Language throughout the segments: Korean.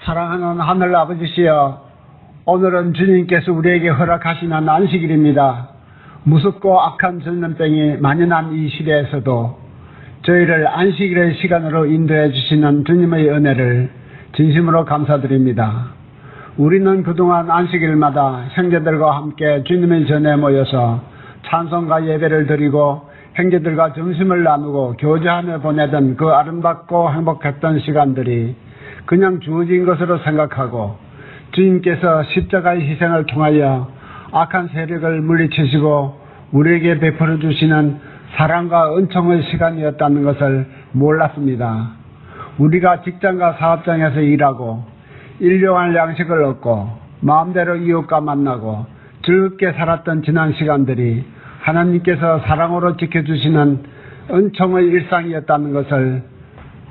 사랑하는 하늘 아버지시여, 오늘은 주님께서 우리에게 허락하시는 안식일입니다. 무섭고 악한 전염병이 만연한 이 시대에서도 저희를 안식일의 시간으로 인도해 주시는 주님의 은혜를 진심으로 감사드립니다. 우리는 그동안 안식일마다 형제들과 함께 주님의 전에 모여서 찬송과 예배를 드리고 형제들과 점심을 나누고 교제하며 보내던 그 아름답고 행복했던 시간들이 그냥 주어진 것으로 생각하고, 주님께서 십자가의 희생을 통하여 악한 세력을 물리치시고 우리에게 베풀어 주시는 사랑과 은총의 시간이었다는 것을 몰랐습니다. 우리가 직장과 사업장에서 일하고 일용할 양식을 얻고 마음대로 이웃과 만나고 즐겁게 살았던 지난 시간들이 하나님께서 사랑으로 지켜주시는 은총의 일상이었다는 것을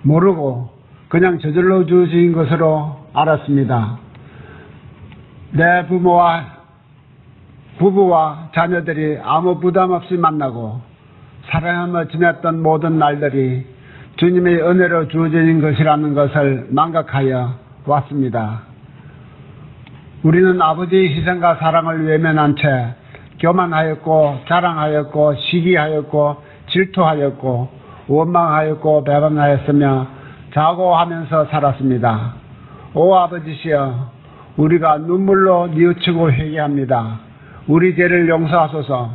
모르고 그냥 저절로 주어진 것으로 알았습니다. 내 부부와 자녀들이 아무 부담 없이 만나고 사랑하며 지냈던 모든 날들이 주님의 은혜로 주어진 것이라는 것을 망각하여 왔습니다. 우리는 아버지의 희생과 사랑을 외면한 채 교만하였고 자랑하였고 시기하였고 질투하였고 원망하였고 배반하였으며 자고하면서 살았습니다. 오 아버지시여, 우리가 눈물로 뉘우치고 회개합니다. 우리 죄를 용서하소서.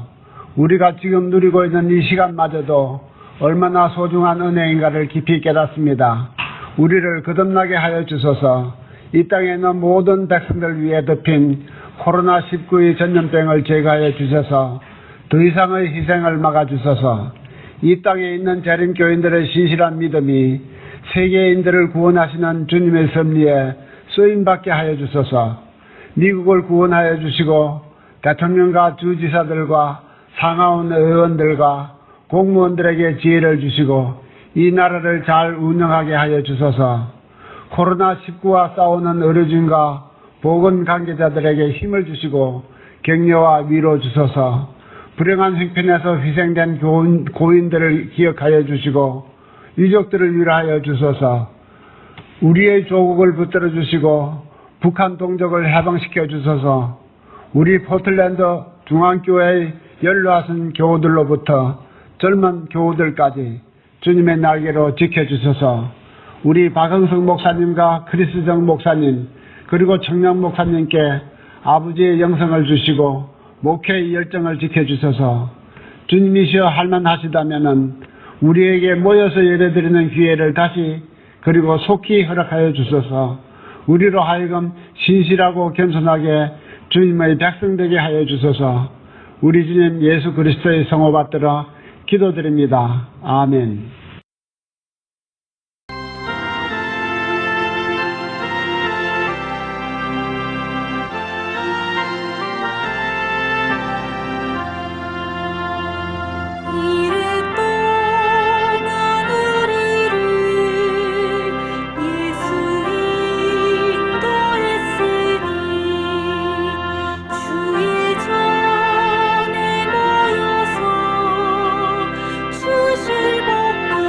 우리가 지금 누리고 있는 이 시간마저도 얼마나 소중한 은혜인가를 깊이 깨닫습니다. 우리를 거듭나게 하여 주소서. 이 땅에 있는 모든 백성들 위에 덮인 코로나19의 전염병을 제거하여 주셔서 더 이상의 희생을 막아주소서. 이 땅에 있는 재림교인들의 신실한 믿음이 세계인들을 구원하시는 주님의 섭리에 쓰임받게 하여 주소서. 미국을 구원하여 주시고 대통령과 주지사들과 상하원 의원들과 공무원들에게 지혜를 주시고 이 나라를 잘 운영하게 하여 주소서. 코로나19와 싸우는 의료진과 보건 관계자들에게 힘을 주시고 격려와 위로 주소서. 불행한 형편에서 희생된 고인들을 기억하여 주시고 유족들을 위로하여 주소서. 우리의 조국을 붙들어 주시고 북한 동족을 해방시켜 주소서. 우리 포틀랜드 중앙교회의 연로하신 교우들로부터 젊은 교우들까지 주님의 날개로 지켜주소서. 우리 박흥석 목사님과 크리스정 목사님 그리고 청년 목사님께 아버지의 영성을 주시고 목회의 열정을 지켜주소서. 주님이시여 할만하시다면은 우리에게 모여서 예배드리는 기회를 다시 그리고 속히 허락하여 주소서. 우리로 하여금 신실하고 겸손하게 주님의 백성 되게 하여 주소서. 우리 주님 예수 그리스도의 성호 받들어 기도드립니다. 아멘. 주실 복도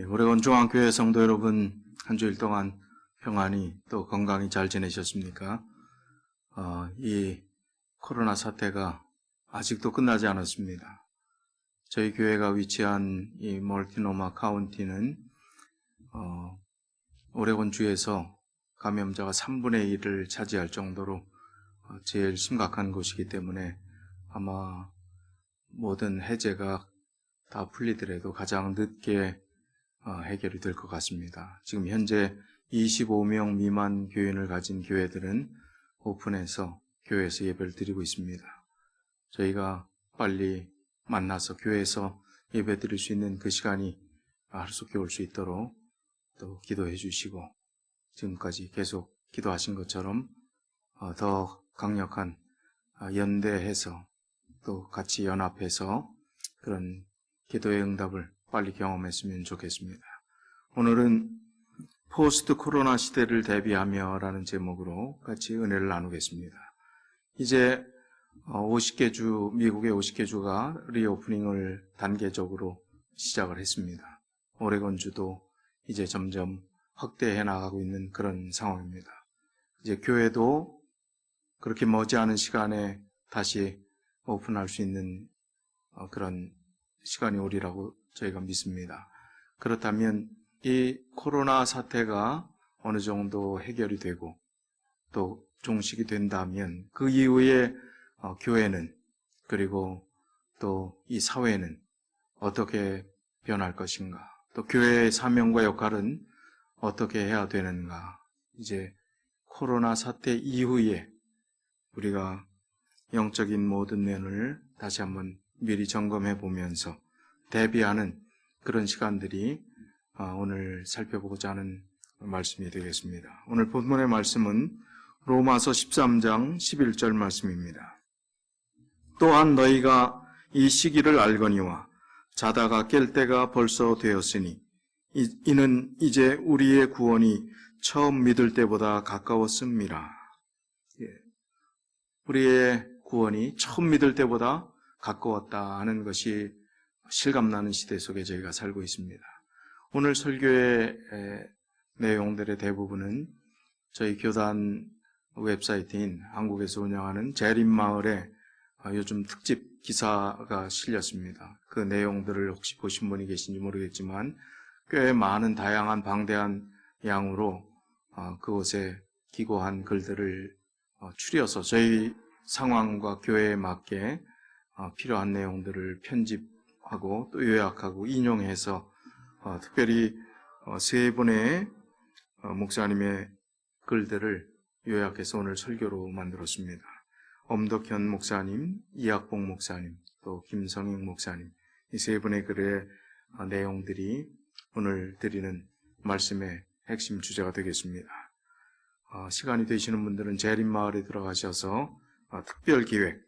오레곤 중앙교회 성도 여러분, 한 주일 동안 평안히 또 건강히 잘 지내셨습니까? 이 코로나 사태가 아직도 끝나지 않았습니다. 저희 교회가 위치한 이 멀티노마 카운티는 오레곤 주에서 감염자가 3분의 1을 차지할 정도로 제일 심각한 곳이기 때문에 아마 모든 해제가 다 풀리더라도 가장 늦게 해결이 될 것 같습니다. 지금 현재 25명 미만 교인을 가진 교회들은 오픈해서 교회에서 예배를 드리고 있습니다. 저희가 빨리 만나서 교회에서 예배 드릴 수 있는 그 시간이 하루속히 올 수 있도록 또 기도해 주시고, 지금까지 계속 기도하신 것처럼 더 강력한 연대해서 또 같이 연합해서 그런 기도의 응답을 빨리 경험했으면 좋겠습니다. 오늘은 포스트 코로나 시대를 대비하며 라는 제목으로 같이 은혜를 나누겠습니다. 이제 50개 주, 미국의 50개 주가 리오프닝을 단계적으로 시작을 했습니다. 오레곤 주도 이제 점점 확대해 나가고 있는 그런 상황입니다. 이제 교회도 그렇게 머지않은 시간에 다시 오픈할 수 있는 그런 시간이 오리라고 저희가 믿습니다. 그렇다면 이 코로나 사태가 어느 정도 해결이 되고 또 종식이 된다면 그 이후에 교회는, 그리고 또 이 사회는 어떻게 변할 것인가, 또 교회의 사명과 역할은 어떻게 해야 되는가. 이제 코로나 사태 이후에 우리가 영적인 모든 면을 다시 한번 미리 점검해 보면서 대비하는 그런 시간들이 오늘 살펴보고자 하는 말씀이 되겠습니다. 오늘 본문의 말씀은 로마서 13장 11절 말씀입니다. 또한 너희가 이 시기를 알거니와 자다가 깰 때가 벌써 되었으니 이는 이제 우리의 구원이 처음 믿을 때보다 가까웠음이라. 우리의 구원이 처음 믿을 때보다 가까웠다 하는 것이 실감나는 시대 속에 저희가 살고 있습니다. 오늘 설교의 내용들의 대부분은 저희 교단 웹사이트인 한국에서 운영하는 재림마을에 요즘 특집 기사가 실렸습니다. 그 내용들을 혹시 보신 분이 계신지 모르겠지만 꽤 많은 다양한 방대한 양으로 그곳에 기고한 글들을 추려서 저희 상황과 교회에 맞게 필요한 내용들을 편집하고 또 요약하고 인용해서 특별히 세 분의 목사님의 글들을 요약해서 오늘 설교로 만들었습니다. 엄덕현 목사님, 이학봉 목사님, 또 김성익 목사님, 이 세 분의 글의 내용들이 오늘 드리는 말씀의 핵심 주제가 되겠습니다. 시간이 되시는 분들은 재림마을에 들어가셔서 특별기획,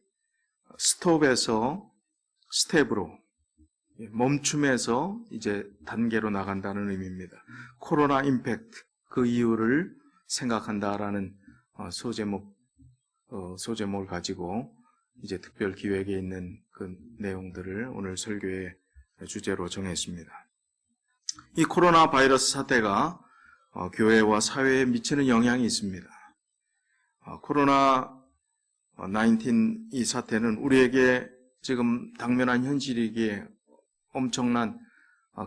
스톱에서 스텝으로, 멈춤에서 이제 단계로 나간다는 의미입니다. 코로나 임팩트, 그 이유를 생각한다라는 소제목을 가지고 이제 특별기획에 있는 그 내용들을 오늘 설교의 주제로 정했습니다. 이 코로나 바이러스 사태가 교회와 사회에 미치는 영향이 있습니다. 코로나 19 이 사태는 우리에게 지금 당면한 현실이기에 엄청난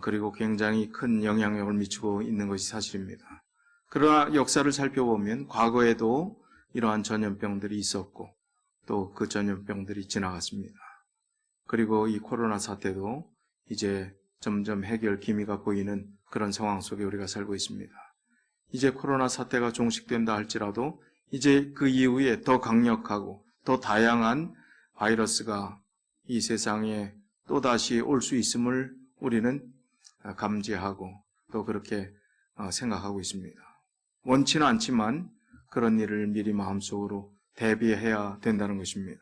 그리고 굉장히 큰 영향력을 미치고 있는 것이 사실입니다. 그러나 역사를 살펴보면 과거에도 이러한 전염병들이 있었고 또 그 전염병들이 지나갔습니다. 그리고 이 코로나 사태도 이제 점점 해결 기미가 보이는 그런 상황 속에 우리가 살고 있습니다. 이제 코로나 사태가 종식된다 할지라도 이제 그 이후에 더 강력하고 더 다양한 바이러스가 이 세상에 또다시 올 수 있음을 우리는 감지하고 또 그렇게 생각하고 있습니다. 원치는 않지만 그런 일을 미리 마음속으로 대비해야 된다는 것입니다.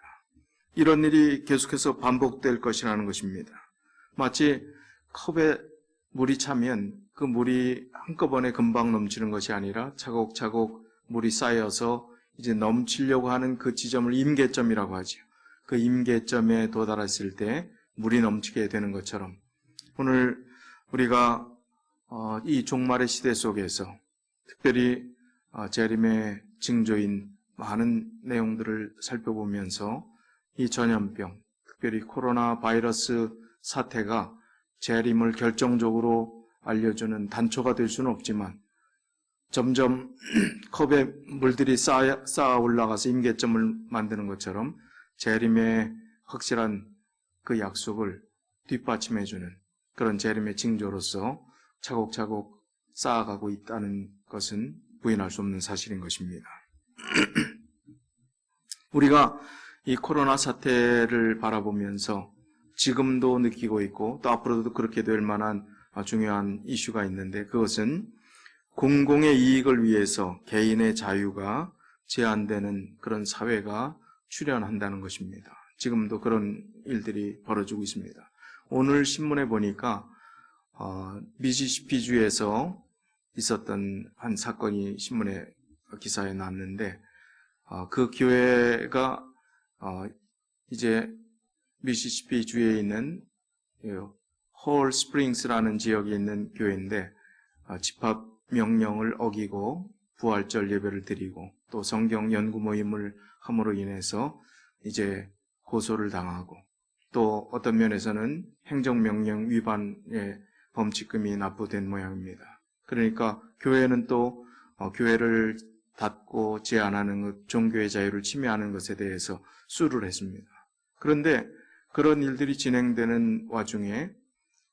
이런 일이 계속해서 반복될 것이라는 것입니다. 마치 컵에 물이 차면 그 물이 한꺼번에 금방 넘치는 것이 아니라 차곡차곡 물이 쌓여서 이제 넘치려고 하는 그 지점을 임계점이라고 하죠. 그 임계점에 도달했을 때 물이 넘치게 되는 것처럼 오늘 우리가 이 종말의 시대 속에서 특별히 재림의 징조인 많은 내용들을 살펴보면서 이 전염병, 특별히 코로나 바이러스 사태가 재림을 결정적으로 알려주는 단초가 될 수는 없지만 점점 컵에 물들이 쌓아 올라가서 임계점을 만드는 것처럼 재림의 확실한 그 약속을 뒷받침해주는 그런 재림의 징조로서 차곡차곡 쌓아가고 있다는 것은 부인할 수 없는 사실인 것입니다. 우리가 이 코로나 사태를 바라보면서 지금도 느끼고 있고 또 앞으로도 그렇게 될 만한 중요한 이슈가 있는데, 그것은 공공의 이익을 위해서 개인의 자유가 제한되는 그런 사회가 출현한다는 것입니다. 지금도 그런 일들이 벌어지고 있습니다. 오늘 신문에 보니까 미시시피주에서 있었던 한 사건이 신문에 기사에 났는데, 그 교회가 이제 미시시피주에 있는 홀 스프링스라는 지역에 있는 교회인데, 집합 명령을 어기고 부활절 예배를 드리고 또 성경 연구 모임을 함으로 인해서 이제 고소를 당하고, 또 어떤 면에서는 행정명령 위반의 범칙금이 납부된 모양입니다. 그러니까 교회는 또 교회를 닫고 제한하는 것, 종교의 자유를 침해하는 것에 대해서 수를 했습니다. 그런데 그런 일들이 진행되는 와중에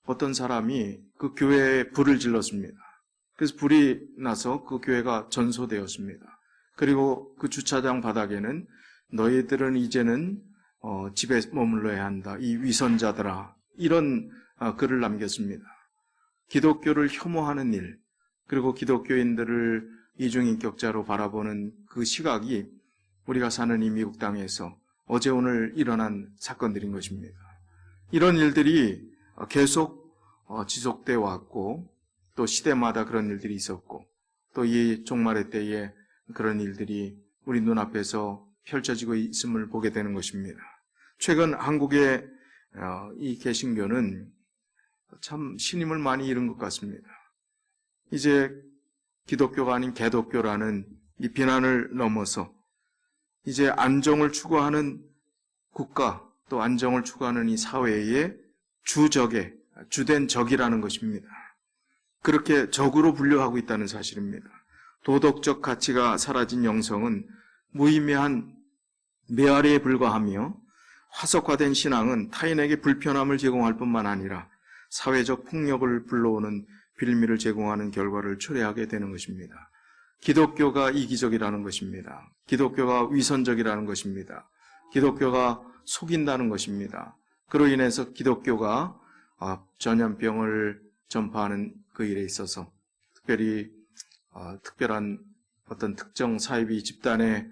어떤 사람이 그 교회에 불을 질렀습니다. 그래서 불이 나서 그 교회가 전소되었습니다. 그리고 그 주차장 바닥에는 너희들은 이제는 집에 머물러야 한다, 이 위선자들아, 이런 글을 남겼습니다. 기독교를 혐오하는 일, 그리고 기독교인들을 이중인격자로 바라보는 그 시각이 우리가 사는 이 미국 땅에서 어제 오늘 일어난 사건들인 것입니다. 이런 일들이 계속 지속되어 왔고, 또 시대마다 그런 일들이 있었고, 또 이 종말의 때에 그런 일들이 우리 눈앞에서 펼쳐지고 있음을 보게 되는 것입니다. 최근 한국의 이 개신교는 참 신임을 많이 잃은 것 같습니다. 이제 기독교가 아닌 개독교라는 이 비난을 넘어서 이제 안정을 추구하는 국가, 또 안정을 추구하는 이 사회의 주된 적이라는 것입니다. 그렇게 적으로 분류하고 있다는 사실입니다. 도덕적 가치가 사라진 영성은 무의미한 메아리에 불과하며, 화석화된 신앙은 타인에게 불편함을 제공할 뿐만 아니라 사회적 폭력을 불러오는 빌미를 제공하는 결과를 초래하게 되는 것입니다. 기독교가 이기적이라는 것입니다. 기독교가 위선적이라는 것입니다. 기독교가 속인다는 것입니다. 그로 인해서 기독교가 전염병을 전파하는 그 일에 있어서 특별히 특별한 어떤 특정 사이비 집단의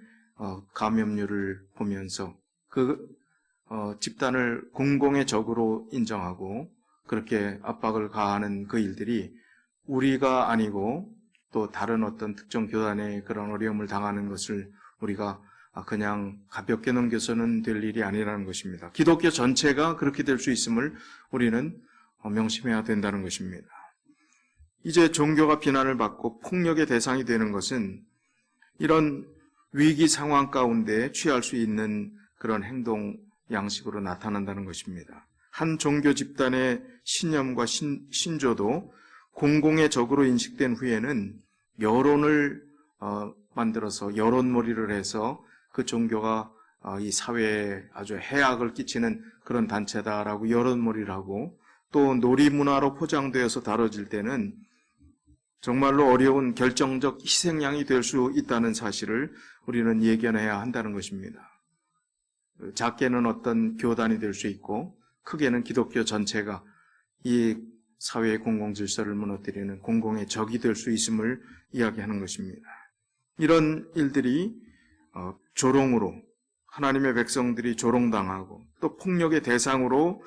감염률을 보면서 그 집단을 공공의 적으로 인정하고 그렇게 압박을 가하는 그 일들이 우리가 아니고 또 다른 어떤 특정 교단의 그런 어려움을 당하는 것을 우리가 그냥 가볍게 넘겨서는 될 일이 아니라는 것입니다. 기독교 전체가 그렇게 될 수 있음을 우리는 명심해야 된다는 것입니다. 이제 종교가 비난을 받고 폭력의 대상이 되는 것은 이런 위기 상황 가운데 취할 수 있는 그런 행동 양식으로 나타난다는 것입니다. 한 종교 집단의 신념과 신조도 공공의 적으로 인식된 후에는 여론을 만들어서 여론몰이를 해서 그 종교가 이 사회에 아주 해악을 끼치는 그런 단체다라고 여론몰이를 하고, 또 놀이문화로 포장되어서 다뤄질 때는 정말로 어려운 결정적 희생양이 될 수 있다는 사실을 우리는 예견해야 한다는 것입니다. 작게는 어떤 교단이 될 수 있고 크게는 기독교 전체가 이 사회의 공공질서를 무너뜨리는 공공의 적이 될 수 있음을 이야기하는 것입니다. 이런 일들이 조롱으로 하나님의 백성들이 조롱당하고 또 폭력의 대상으로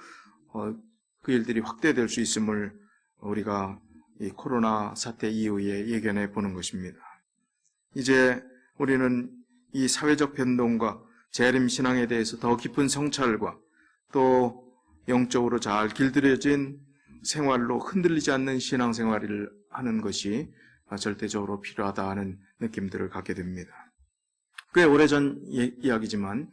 그 일들이 확대될 수 있음을 우리가 이 코로나 사태 이후에 예견해 보는 것입니다. 이제 우리는 이 사회적 변동과 재림 신앙에 대해서 더 깊은 성찰과 또 영적으로 잘 길들여진 생활로 흔들리지 않는 신앙생활을 하는 것이 절대적으로 필요하다 하는 느낌들을 갖게 됩니다. 꽤 오래전 이야기지만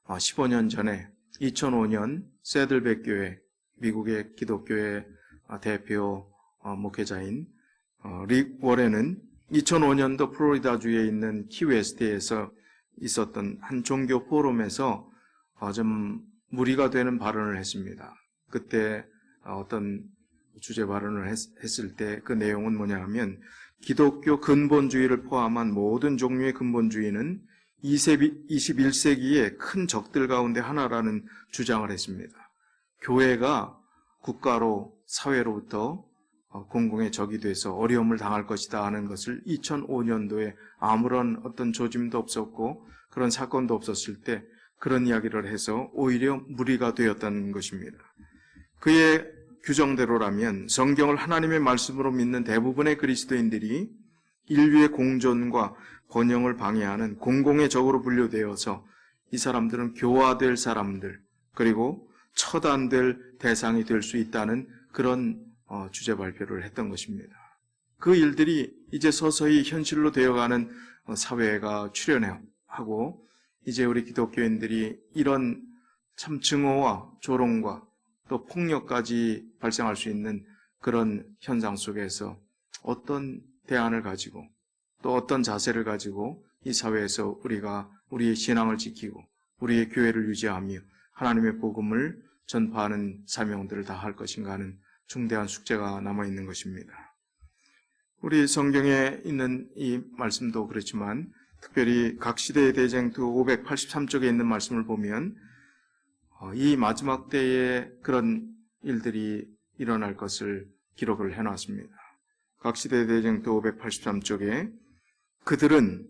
15년 전에 2005년 세들백 교회, 미국의 기독교의 대표 목회자인 릭 워렌은 2005년도 플로리다주에 있는 키웨스트에서 있었던 한 종교 포럼에서 좀 무리가 되는 발언을 했습니다. 그때 어떤 주제 발언을 했을 때 그 내용은 뭐냐 하면 기독교 근본주의를 포함한 모든 종류의 근본주의는 21세기의 큰 적들 가운데 하나라는 주장을 했습니다. 교회가 국가로 사회로부터 공공의 적이 돼서 어려움을 당할 것이다 하는 것을 2005년도에 아무런 어떤 조짐도 없었고 그런 사건도 없었을 때 그런 이야기를 해서 오히려 무리가 되었다는 것입니다. 그의 규정대로라면 성경을 하나님의 말씀으로 믿는 대부분의 그리스도인들이 인류의 공존과 번영을 방해하는 공공의 적으로 분류되어서 이 사람들은 교화될 사람들 그리고 처단될 대상이 될 수 있다는 그런 주제 발표를 했던 것입니다. 그 일들이 이제 서서히 현실로 되어가는 사회가 출현하고 이제 우리 기독교인들이 이런 참 증오와 조롱과 또 폭력까지 발생할 수 있는 그런 현상 속에서 어떤 대안을 가지고 또 어떤 자세를 가지고 이 사회에서 우리가 우리의 신앙을 지키고 우리의 교회를 유지하며 하나님의 복음을 전파하는 사명들을 다 할 것인가 하는 중대한 숙제가 남아있는 것입니다. 우리 성경에 있는 이 말씀도 그렇지만 특별히 각 시대의 대쟁투 583쪽에 있는 말씀을 보면 이 마지막 때에 그런 일들이 일어날 것을 기록을 해놨습니다. 각 시대의 대쟁투 583쪽에 그들은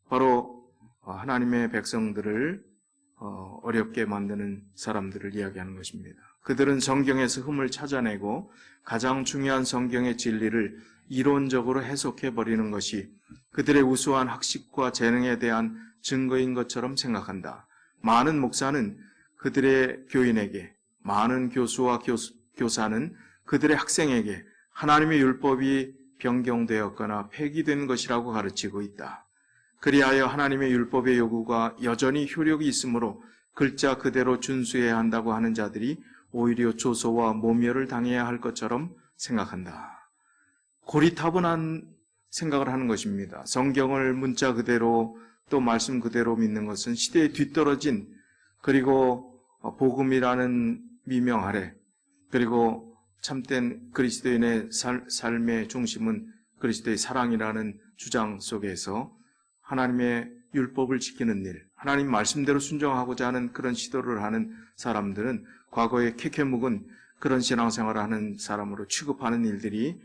바로 하나님의 백성들을 어렵게 만드는 사람들을 이야기하는 것입니다. 그들은 성경에서 흠을 찾아내고 가장 중요한 성경의 진리를 이론적으로 해석해버리는 것이 그들의 우수한 학식과 재능에 대한 증거인 것처럼 생각한다. 많은 목사는 그들의 교인에게, 많은 교수와 교사는 그들의 학생에게 하나님의 율법이 변경되었거나 폐기된 것이라고 가르치고 있다. 그리하여 하나님의 율법의 요구가 여전히 효력이 있으므로 글자 그대로 준수해야 한다고 하는 자들이 오히려 조소와 모멸을 당해야 할 것처럼 생각한다. 고리타분한 생각을 하는 것입니다. 성경을 문자 그대로 또 말씀 그대로 믿는 것은 시대에 뒤떨어진 그리고 복음이라는 미명 아래 그리고 참된 그리스도인의 삶의 중심은 그리스도의 사랑이라는 주장 속에서 하나님의 율법을 지키는 일, 하나님 말씀대로 순종하고자 하는 그런 시도를 하는 사람들은 과거에 캐캐묵은 그런 신앙생활을 하는 사람으로 취급하는 일들이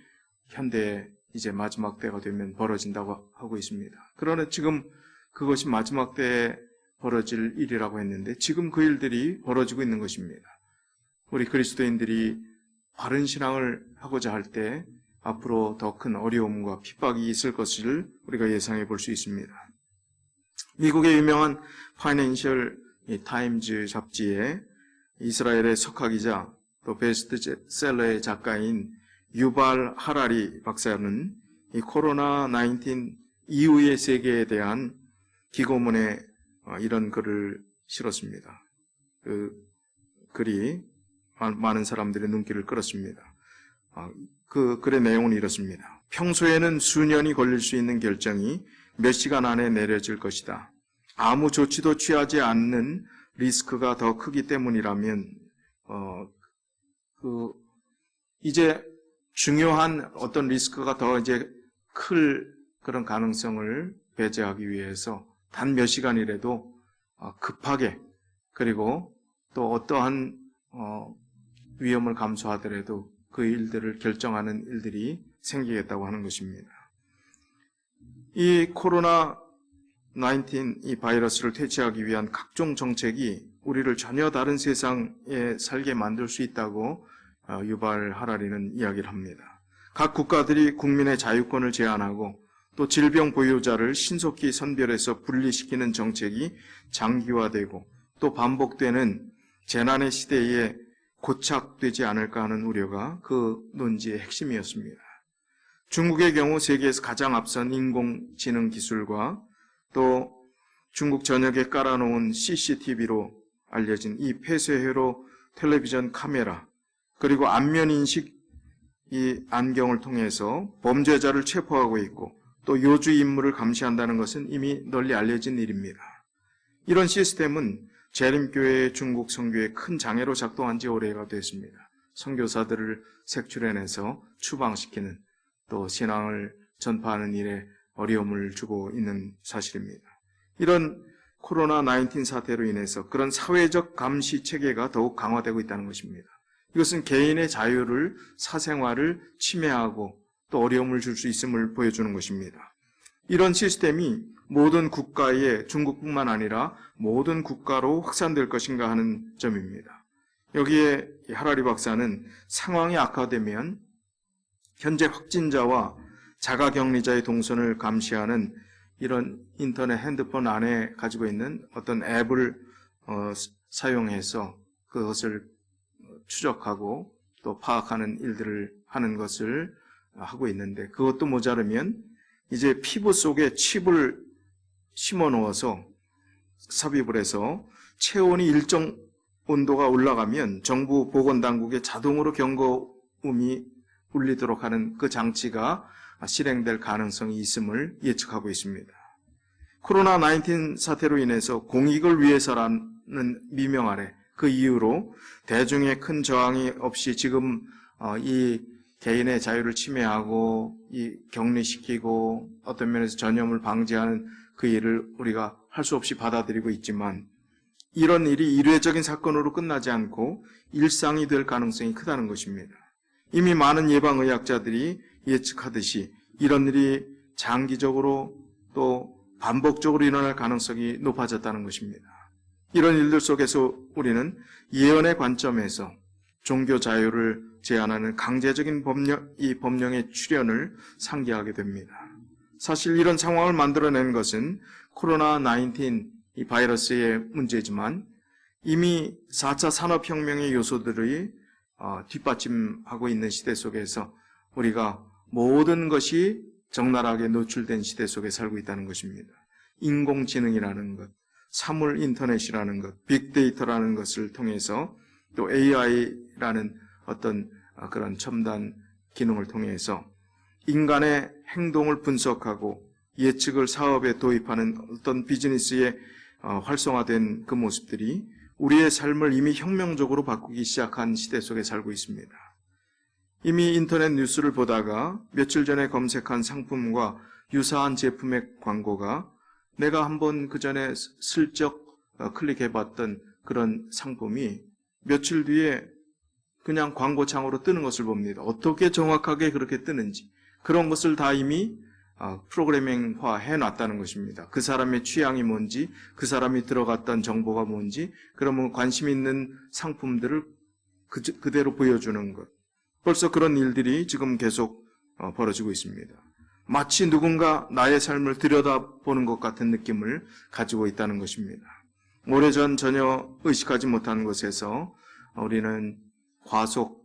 현대에 이제 마지막 때가 되면 벌어진다고 하고 있습니다. 그러나 지금 그것이 마지막 때에 벌어질 일이라고 했는데 지금 그 일들이 벌어지고 있는 것입니다. 우리 그리스도인들이 바른 신앙을 하고자 할 때 앞으로 더 큰 어려움과 핍박이 있을 것을 우리가 예상해 볼 수 있습니다. 미국의 유명한 파이낸셜 타임즈 잡지에 이스라엘의 석학이자 또 베스트셀러의 작가인 유발 하라리 박사는 이 코로나19 이후의 세계에 대한 기고문에 이런 글을 실었습니다. 그 글이 많은 사람들의 눈길을 끌었습니다. 그 글의 내용은 이렇습니다. 평소에는 수년이 걸릴 수 있는 결정이 몇 시간 안에 내려질 것이다. 아무 조치도 취하지 않는 리스크가 더 크기 때문이라면 이제 중요한 어떤 리스크가 더 이제 클 그런 가능성을 배제하기 위해서 단 몇 시간이라도 급하게 그리고 또 어떠한 위험을 감수하더라도 그 일들을 결정하는 일들이 생기겠다고 하는 것입니다. 이 코로나19 이 바이러스를 퇴치하기 위한 각종 정책이 우리를 전혀 다른 세상에 살게 만들 수 있다고 유발 하라리는 이야기를 합니다. 각 국가들이 국민의 자유권을 제한하고 또 질병 보유자를 신속히 선별해서 분리시키는 정책이 장기화되고 또 반복되는 재난의 시대에 고착되지 않을까 하는 우려가 그 논지의 핵심이었습니다. 중국의 경우 세계에서 가장 앞선 인공지능 기술과 또 중국 전역에 깔아놓은 CCTV로 알려진 이 폐쇄회로 텔레비전 카메라, 그리고 안면인식 이 안경을 통해서 범죄자를 체포하고 있고 또 요주 임무를 감시한다는 것은 이미 널리 알려진 일입니다. 이런 시스템은 재림교회의 중국 선교에 큰 장애로 작동한 지 오래가 됐습니다. 선교사들을 색출해내서 추방시키는 또 신앙을 전파하는 일에 어려움을 주고 있는 사실입니다. 이런 코로나19 사태로 인해서 그런 사회적 감시 체계가 더욱 강화되고 있다는 것입니다. 이것은 개인의 자유를, 사생활을 침해하고 또 어려움을 줄 수 있음을 보여주는 것입니다. 이런 시스템이 모든 국가에 중국뿐만 아니라 모든 국가로 확산될 것인가 하는 점입니다. 여기에 하라리 박사는 상황이 악화되면 현재 확진자와 자가격리자의 동선을 감시하는 이런 인터넷 핸드폰 안에 가지고 있는 어떤 앱을 사용해서 그것을 추적하고 또 파악하는 일들을 하는 것을 하고 있는데, 그것도 모자르면 이제 피부 속에 칩을 심어 넣어서 삽입을 해서 체온이 일정 온도가 올라가면 정부 보건당국에 자동으로 경고음이 울리도록 하는 그 장치가 실행될 가능성이 있음을 예측하고 있습니다. 코로나19 사태로 인해서 공익을 위해서라는 미명 아래 그 이유로 대중의 큰 저항이 없이 지금 이 개인의 자유를 침해하고 이 격리시키고 어떤 면에서 전염을 방지하는 그 일을 우리가 할 수 없이 받아들이고 있지만, 이런 일이 일회적인 사건으로 끝나지 않고 일상이 될 가능성이 크다는 것입니다. 이미 많은 예방의학자들이 예측하듯이 이런 일이 장기적으로 또 반복적으로 일어날 가능성이 높아졌다는 것입니다. 이런 일들 속에서 우리는 예언의 관점에서 종교 자유를 제한하는 강제적인 법령의 출현을 상기하게 됩니다. 사실 이런 상황을 만들어낸 것은 코로나19 이 바이러스의 문제지만 이미 4차 산업혁명의 요소들이 뒷받침하고 있는 시대 속에서 우리가 모든 것이 적나라하게 노출된 시대 속에 살고 있다는 것입니다. 인공지능이라는 것, 사물 인터넷이라는 것, 빅데이터라는 것을 통해서 또 AI라는 어떤 그런 첨단 기능을 통해서 인간의 행동을 분석하고 예측을 사업에 도입하는 어떤 비즈니스의 활성화된 그 모습들이 우리의 삶을 이미 혁명적으로 바꾸기 시작한 시대 속에 살고 있습니다. 이미 인터넷 뉴스를 보다가 며칠 전에 검색한 상품과 유사한 제품의 광고가 내가 한번 그 전에 슬쩍 클릭해봤던 그런 상품이 며칠 뒤에 그냥 광고창으로 뜨는 것을 봅니다. 어떻게 정확하게 그렇게 뜨는지 그런 것을 다 이미 프로그래밍화 해놨다는 것입니다. 그 사람의 취향이 뭔지, 그 사람이 들어갔던 정보가 뭔지, 그러면 관심 있는 상품들을 그대로 보여주는 것. 벌써 그런 일들이 지금 계속 벌어지고 있습니다. 마치 누군가 나의 삶을 들여다보는 것 같은 느낌을 가지고 있다는 것입니다. 오래전 전혀 의식하지 못한 곳에서 우리는 과속,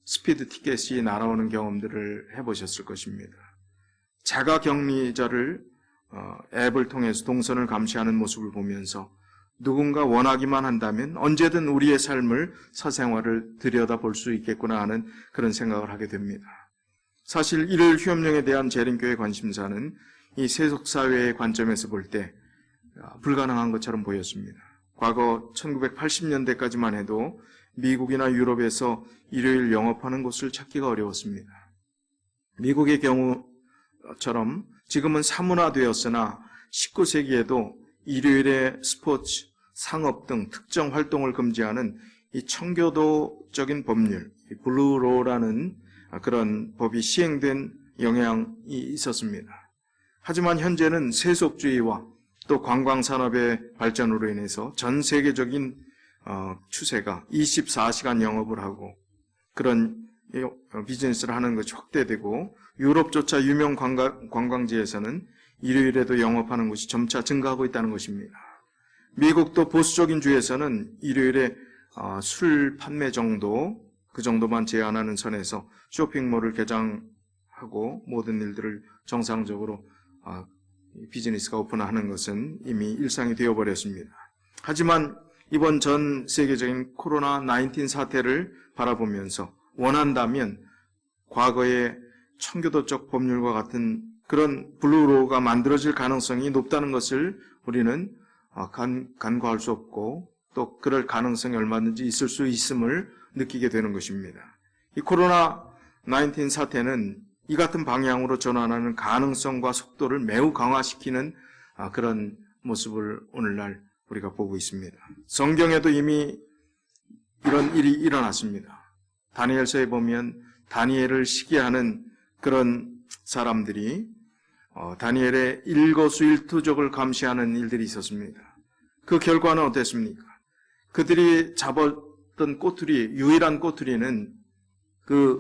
스피드 티켓이 날아오는 경험들을 해보셨을 것입니다. 자가격리자를 앱을 통해서 동선을 감시하는 모습을 보면서 누군가 원하기만 한다면 언제든 우리의 삶을, 사생활을 들여다볼 수 있겠구나 하는 그런 생각을 하게 됩니다. 사실 일요일 휴업령에 대한 재림교회 관심사는 이 세속사회의 관점에서 볼 때 불가능한 것처럼 보였습니다. 과거 1980년대까지만 해도 미국이나 유럽에서 일요일 영업하는 곳을 찾기가 어려웠습니다. 미국의 경우처럼 지금은 사문화되었으나 19세기에도 일요일에 스포츠, 상업 등 특정 활동을 금지하는 이 청교도적인 법률, 블루로라는 그런 법이 시행된 영향이 있었습니다. 하지만 현재는 세속주의와 또 관광산업의 발전으로 인해서 전 세계적인 추세가 24시간 영업을 하고 그런 비즈니스를 하는 것이 확대되고 유럽조차 유명 관광지에서는 일요일에도 영업하는 곳이 점차 증가하고 있다는 것입니다. 미국도 보수적인 주에서는 일요일에 술 판매 정도, 그 정도만 제한하는 선에서 쇼핑몰을 개장하고 모든 일들을 정상적으로 비즈니스가 오픈하는 것은 이미 일상이 되어버렸습니다. 하지만 이번 전 세계적인 코로나19 사태를 바라보면서 원한다면 과거의 청교도적 법률과 같은 그런 블루로가 만들어질 가능성이 높다는 것을 우리는 간과할 수 없고 또 그럴 가능성이 얼마든지 있을 수 있음을 느끼게 되는 것입니다. 이 코로나19 사태는 이 같은 방향으로 전환하는 가능성과 속도를 매우 강화시키는 그런 모습을 오늘날 우리가 보고 있습니다. 성경에도 이미 이런 일이 일어났습니다. 다니엘서에 보면 다니엘을 시기하는 그런 사람들이 다니엘의 일거수일투족을 감시하는 일들이 있었습니다. 그 결과는 어땠습니까? 그들이 잡았던 꼬투리, 유일한 꼬투리는 그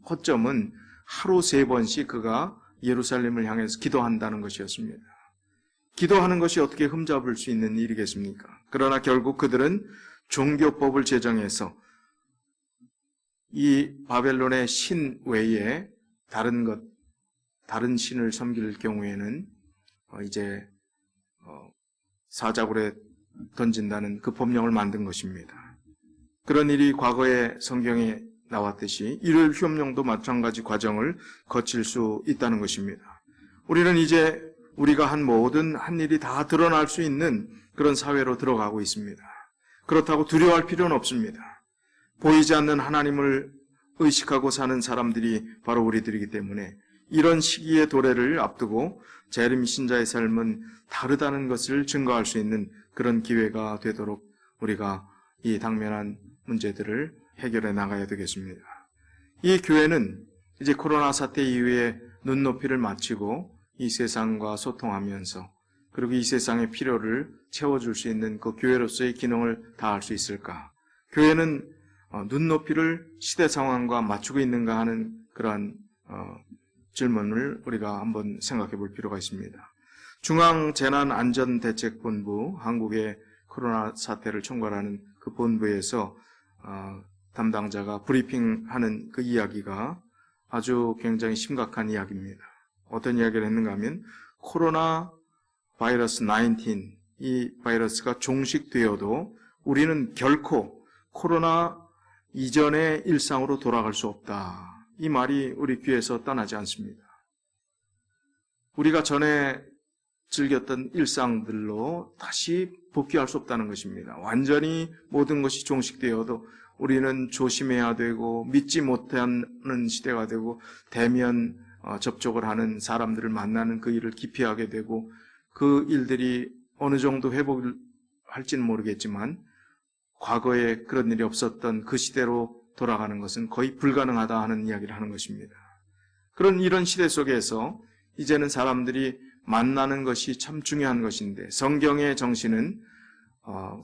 허점은 하루 3번씩 그가 예루살렘을 향해서 기도한다는 것이었습니다. 기도하는 것이 어떻게 흠잡을 수 있는 일이겠습니까? 그러나 결국 그들은 종교법을 제정해서 이 바벨론의 신 외에 다른 신을 섬길 경우에는 이제 사자굴에 던진다는 그 법령을 만든 것입니다. 그런 일이 과거에 성경에 나왔듯이 일요일 휴업령도 마찬가지 과정을 거칠 수 있다는 것입니다. 우리는 이제 우리가 한 모든 한 일이 다 드러날 수 있는 그런 사회로 들어가고 있습니다. 그렇다고 두려워할 필요는 없습니다. 보이지 않는 하나님을 의식하고 사는 사람들이 바로 우리들이기 때문에 이런 시기의 도래를 앞두고 재림 신자의 삶은 다르다는 것을 증거할 수 있는 그런 기회가 되도록 우리가 이 당면한 문제들을 해결해 나가야 되겠습니다. 이 교회는 이제 코로나 사태 이후에 눈높이를 맞추고 이 세상과 소통하면서 그리고 이 세상의 필요를 채워줄 수 있는 그 교회로서의 기능을 다할 수 있을까? 교회는 눈높이를 시대 상황과 맞추고 있는가 하는 그러한 질문을 우리가 한번 생각해 볼 필요가 있습니다. 중앙재난안전대책본부, 한국의 코로나 사태를 총괄하는 그 본부에서 담당자가 브리핑하는 그 이야기가 아주 굉장히 심각한 이야기입니다. 어떤 이야기를 했는가 하면 코로나 바이러스 19, 이 바이러스가 종식되어도 우리는 결코 코로나 이전의 일상으로 돌아갈 수 없다. 이 말이 우리 귀에서 떠나지 않습니다. 우리가 전에 즐겼던 일상들로 다시 복귀할 수 없다는 것입니다. 완전히 모든 것이 종식되어도 우리는 조심해야 되고 믿지 못하는 시대가 되고 대면 접촉을 하는 사람들을 만나는 그 일을 기피하게 되고 그 일들이 어느 정도 회복을 할지는 모르겠지만 과거에 그런 일이 없었던 그 시대로 돌아가는 것은 거의 불가능하다 하는 이야기를 하는 것입니다. 이런 시대 속에서 이제는 사람들이 만나는 것이 참 중요한 것인데 성경의 정신은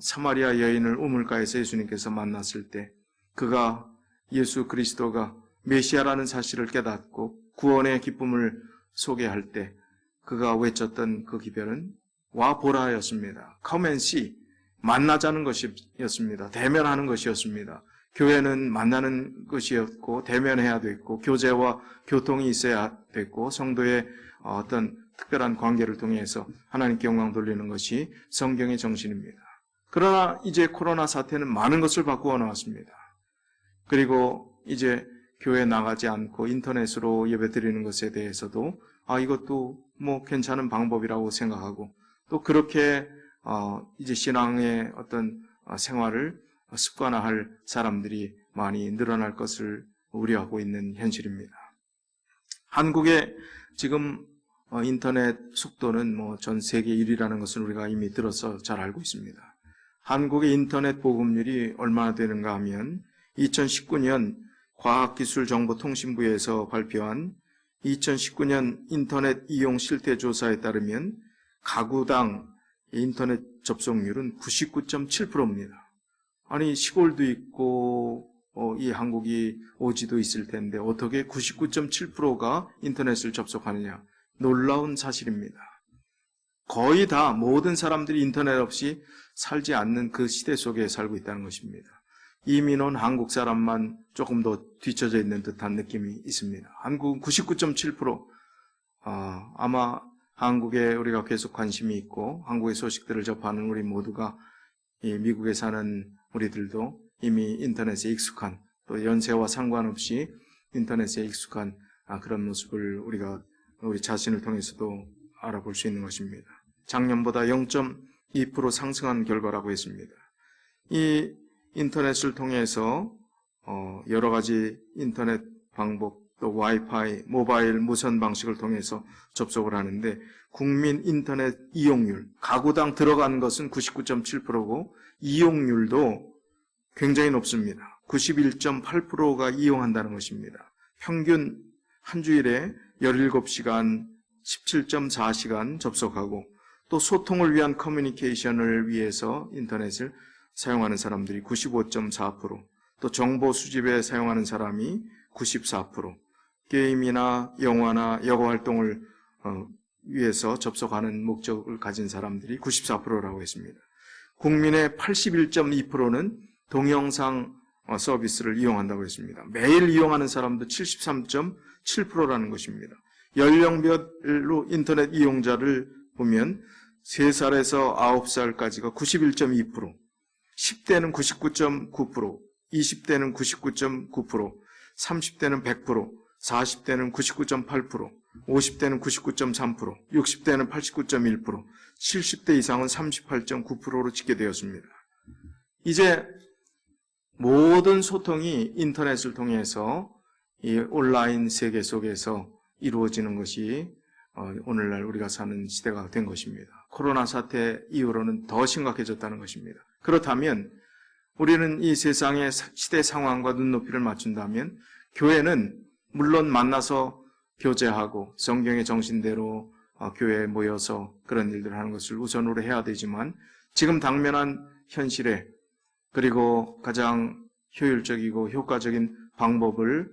사마리아 여인을 우물가에서 예수님께서 만났을 때 그가 예수 그리스도가 메시아라는 사실을 깨닫고 구원의 기쁨을 소개할 때 그가 외쳤던 그 기별은 와 보라였습니다. Come and see. 만나자는 것이었습니다. 대면하는 것이었습니다. 교회는 만나는 것이었고 대면해야 됐고 교제와 교통이 있어야 됐고 성도의 어떤 특별한 관계를 통해서 하나님께 영광 돌리는 것이 성경의 정신입니다. 그러나 이제 코로나 사태는 많은 것을 바꾸어 나왔습니다. 그리고 이제 교회 나가지 않고 인터넷으로 예배드리는 것에 대해서도 이것도 뭐 괜찮은 방법이라고 생각하고 또 그렇게 이제 신앙의 어떤 생활을 습관화할 사람들이 많이 늘어날 것을 우려하고 있는 현실입니다. 한국의 지금 인터넷 속도는 뭐 전 세계 1위라는 것을 우리가 이미 들어서 잘 알고 있습니다. 한국의 인터넷 보급률이 얼마나 되는가 하면 2019년 과학기술정보통신부에서 발표한 2019년 인터넷 이용 실태 조사에 따르면 가구당 인터넷 접속률은 99.7%입니다. 아니 시골도 있고 이 한국이 오지도 있을 텐데 어떻게 99.7%가 인터넷을 접속하느냐. 놀라운 사실입니다. 거의 다 모든 사람들이 인터넷 없이 살지 않는 그 시대 속에 살고 있다는 것입니다. 이민 온 한국 사람만 조금 더 뒤처져 있는 듯한 느낌이 있습니다. 한국은 99.7%, 아마 한국에 우리가 계속 관심이 있고 한국의 소식들을 접하는 우리 모두가 이 미국에 사는 우리들도 이미 인터넷에 익숙한, 또 연세와 상관없이 인터넷에 익숙한 그런 모습을 우리가 우리 자신을 통해서도 알아볼 수 있는 것입니다. 작년보다 0.2% 상승한 결과라고 했습니다. 이 인터넷을 통해서 여러 가지 인터넷 방법, 또 와이파이, 모바일 무선 방식을 통해서 접속을 하는데 국민 인터넷 이용률, 가구당 들어간 것은 99.7%고 이용률도 굉장히 높습니다. 91.8%가 이용한다는 것입니다. 평균 한 주일에 17시간, 17.4시간 접속하고, 또 소통을 위한 커뮤니케이션을 위해서 인터넷을 사용하는 사람들이 95.4%, 또 정보 수집에 사용하는 사람이 94%, 게임이나 영화나 여가 활동을 위해서 접속하는 목적을 가진 사람들이 94%라고 했습니다. 국민의 81.2%는 동영상 서비스를 이용한다고 했습니다. 매일 이용하는 사람도 73.7%라는 것입니다. 연령별로 인터넷 이용자를 보면 3살에서 9살까지가 91.2%, 10대는 99.9%, 20대는 99.9%, 30대는 100%, 40대는 99.8%, 50대는 99.3%, 60대는 89.1%, 70대 이상은 38.9%로 집계되었습니다. 이제 모든 소통이 인터넷을 통해서 이 온라인 세계 속에서 이루어지는 것이 오늘날 우리가 사는 시대가 된 것입니다. 코로나 사태 이후로는 더 심각해졌다는 것입니다. 그렇다면 우리는 이 세상의 시대 상황과 눈높이를 맞춘다면 교회는 물론 만나서 교제하고 성경의 정신대로 교회에 모여서 그런 일들을 하는 것을 우선으로 해야 되지만 지금 당면한 현실에 그리고 가장 효율적이고 효과적인 방법을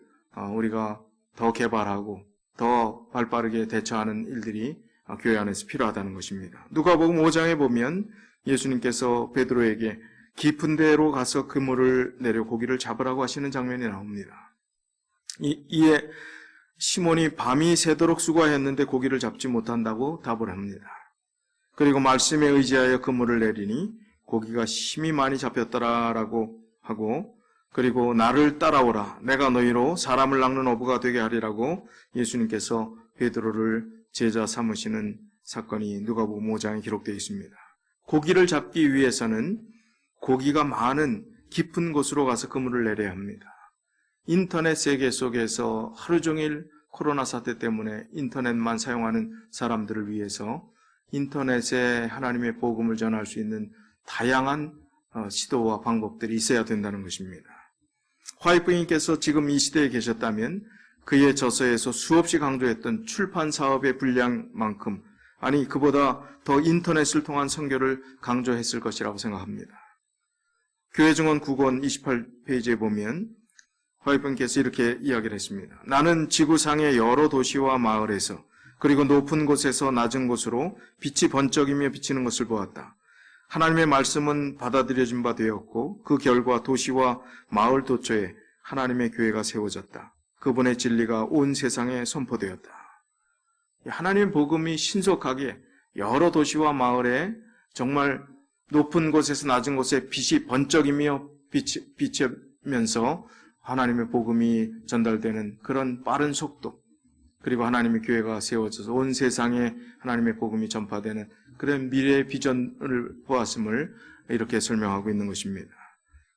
우리가 더 개발하고 더 발빠르게 대처하는 일들이 교회 안에서 필요하다는 것입니다. 누가복음 5장에 보면 예수님께서 베드로에게 깊은 데로 가서 그물을 내려 고기를 잡으라고 하시는 장면이 나옵니다. 이에 시몬이 밤이 새도록 수고하였는데 고기를 잡지 못한다고 답을 합니다. 그리고 말씀에 의지하여 그물을 내리니 고기가 심히 많이 잡혔더라라고 하고, 그리고 나를 따라오라, 내가 너희로 사람을 낚는 어부가 되게 하리라고 예수님께서 베드로를 제자 삼으시는 사건이 누가복음 5장에 기록되어 있습니다. 고기를 잡기 위해서는 고기가 많은 깊은 곳으로 가서 그물을 내려야 합니다. 인터넷 세계 속에서 하루 종일 코로나 사태 때문에 인터넷만 사용하는 사람들을 위해서 인터넷에 하나님의 복음을 전할 수 있는 다양한 시도와 방법들이 있어야 된다는 것입니다. 화이트님께서 지금 이 시대에 계셨다면 그의 저서에서 수없이 강조했던 출판 사업의 분량만큼, 아니 그보다 더 인터넷을 통한 선교를 강조했을 것이라고 생각합니다. 교회증언 9권 28페이지에 보면 화이트님께서 이렇게 이야기를 했습니다. 나는 지구상의 여러 도시와 마을에서 그리고 높은 곳에서 낮은 곳으로 빛이 번쩍이며 비치는 것을 보았다. 하나님의 말씀은 받아들여진 바 되었고 그 결과 도시와 마을 도처에 하나님의 교회가 세워졌다. 그분의 진리가 온 세상에 선포되었다. 하나님의 복음이 신속하게 여러 도시와 마을에 정말 높은 곳에서 낮은 곳에 빛이 번쩍이며 비치면서 하나님의 복음이 전달되는 그런 빠른 속도, 그리고 하나님의 교회가 세워져서 온 세상에 하나님의 복음이 전파되는 그런 미래의 비전을 보았음을 이렇게 설명하고 있는 것입니다.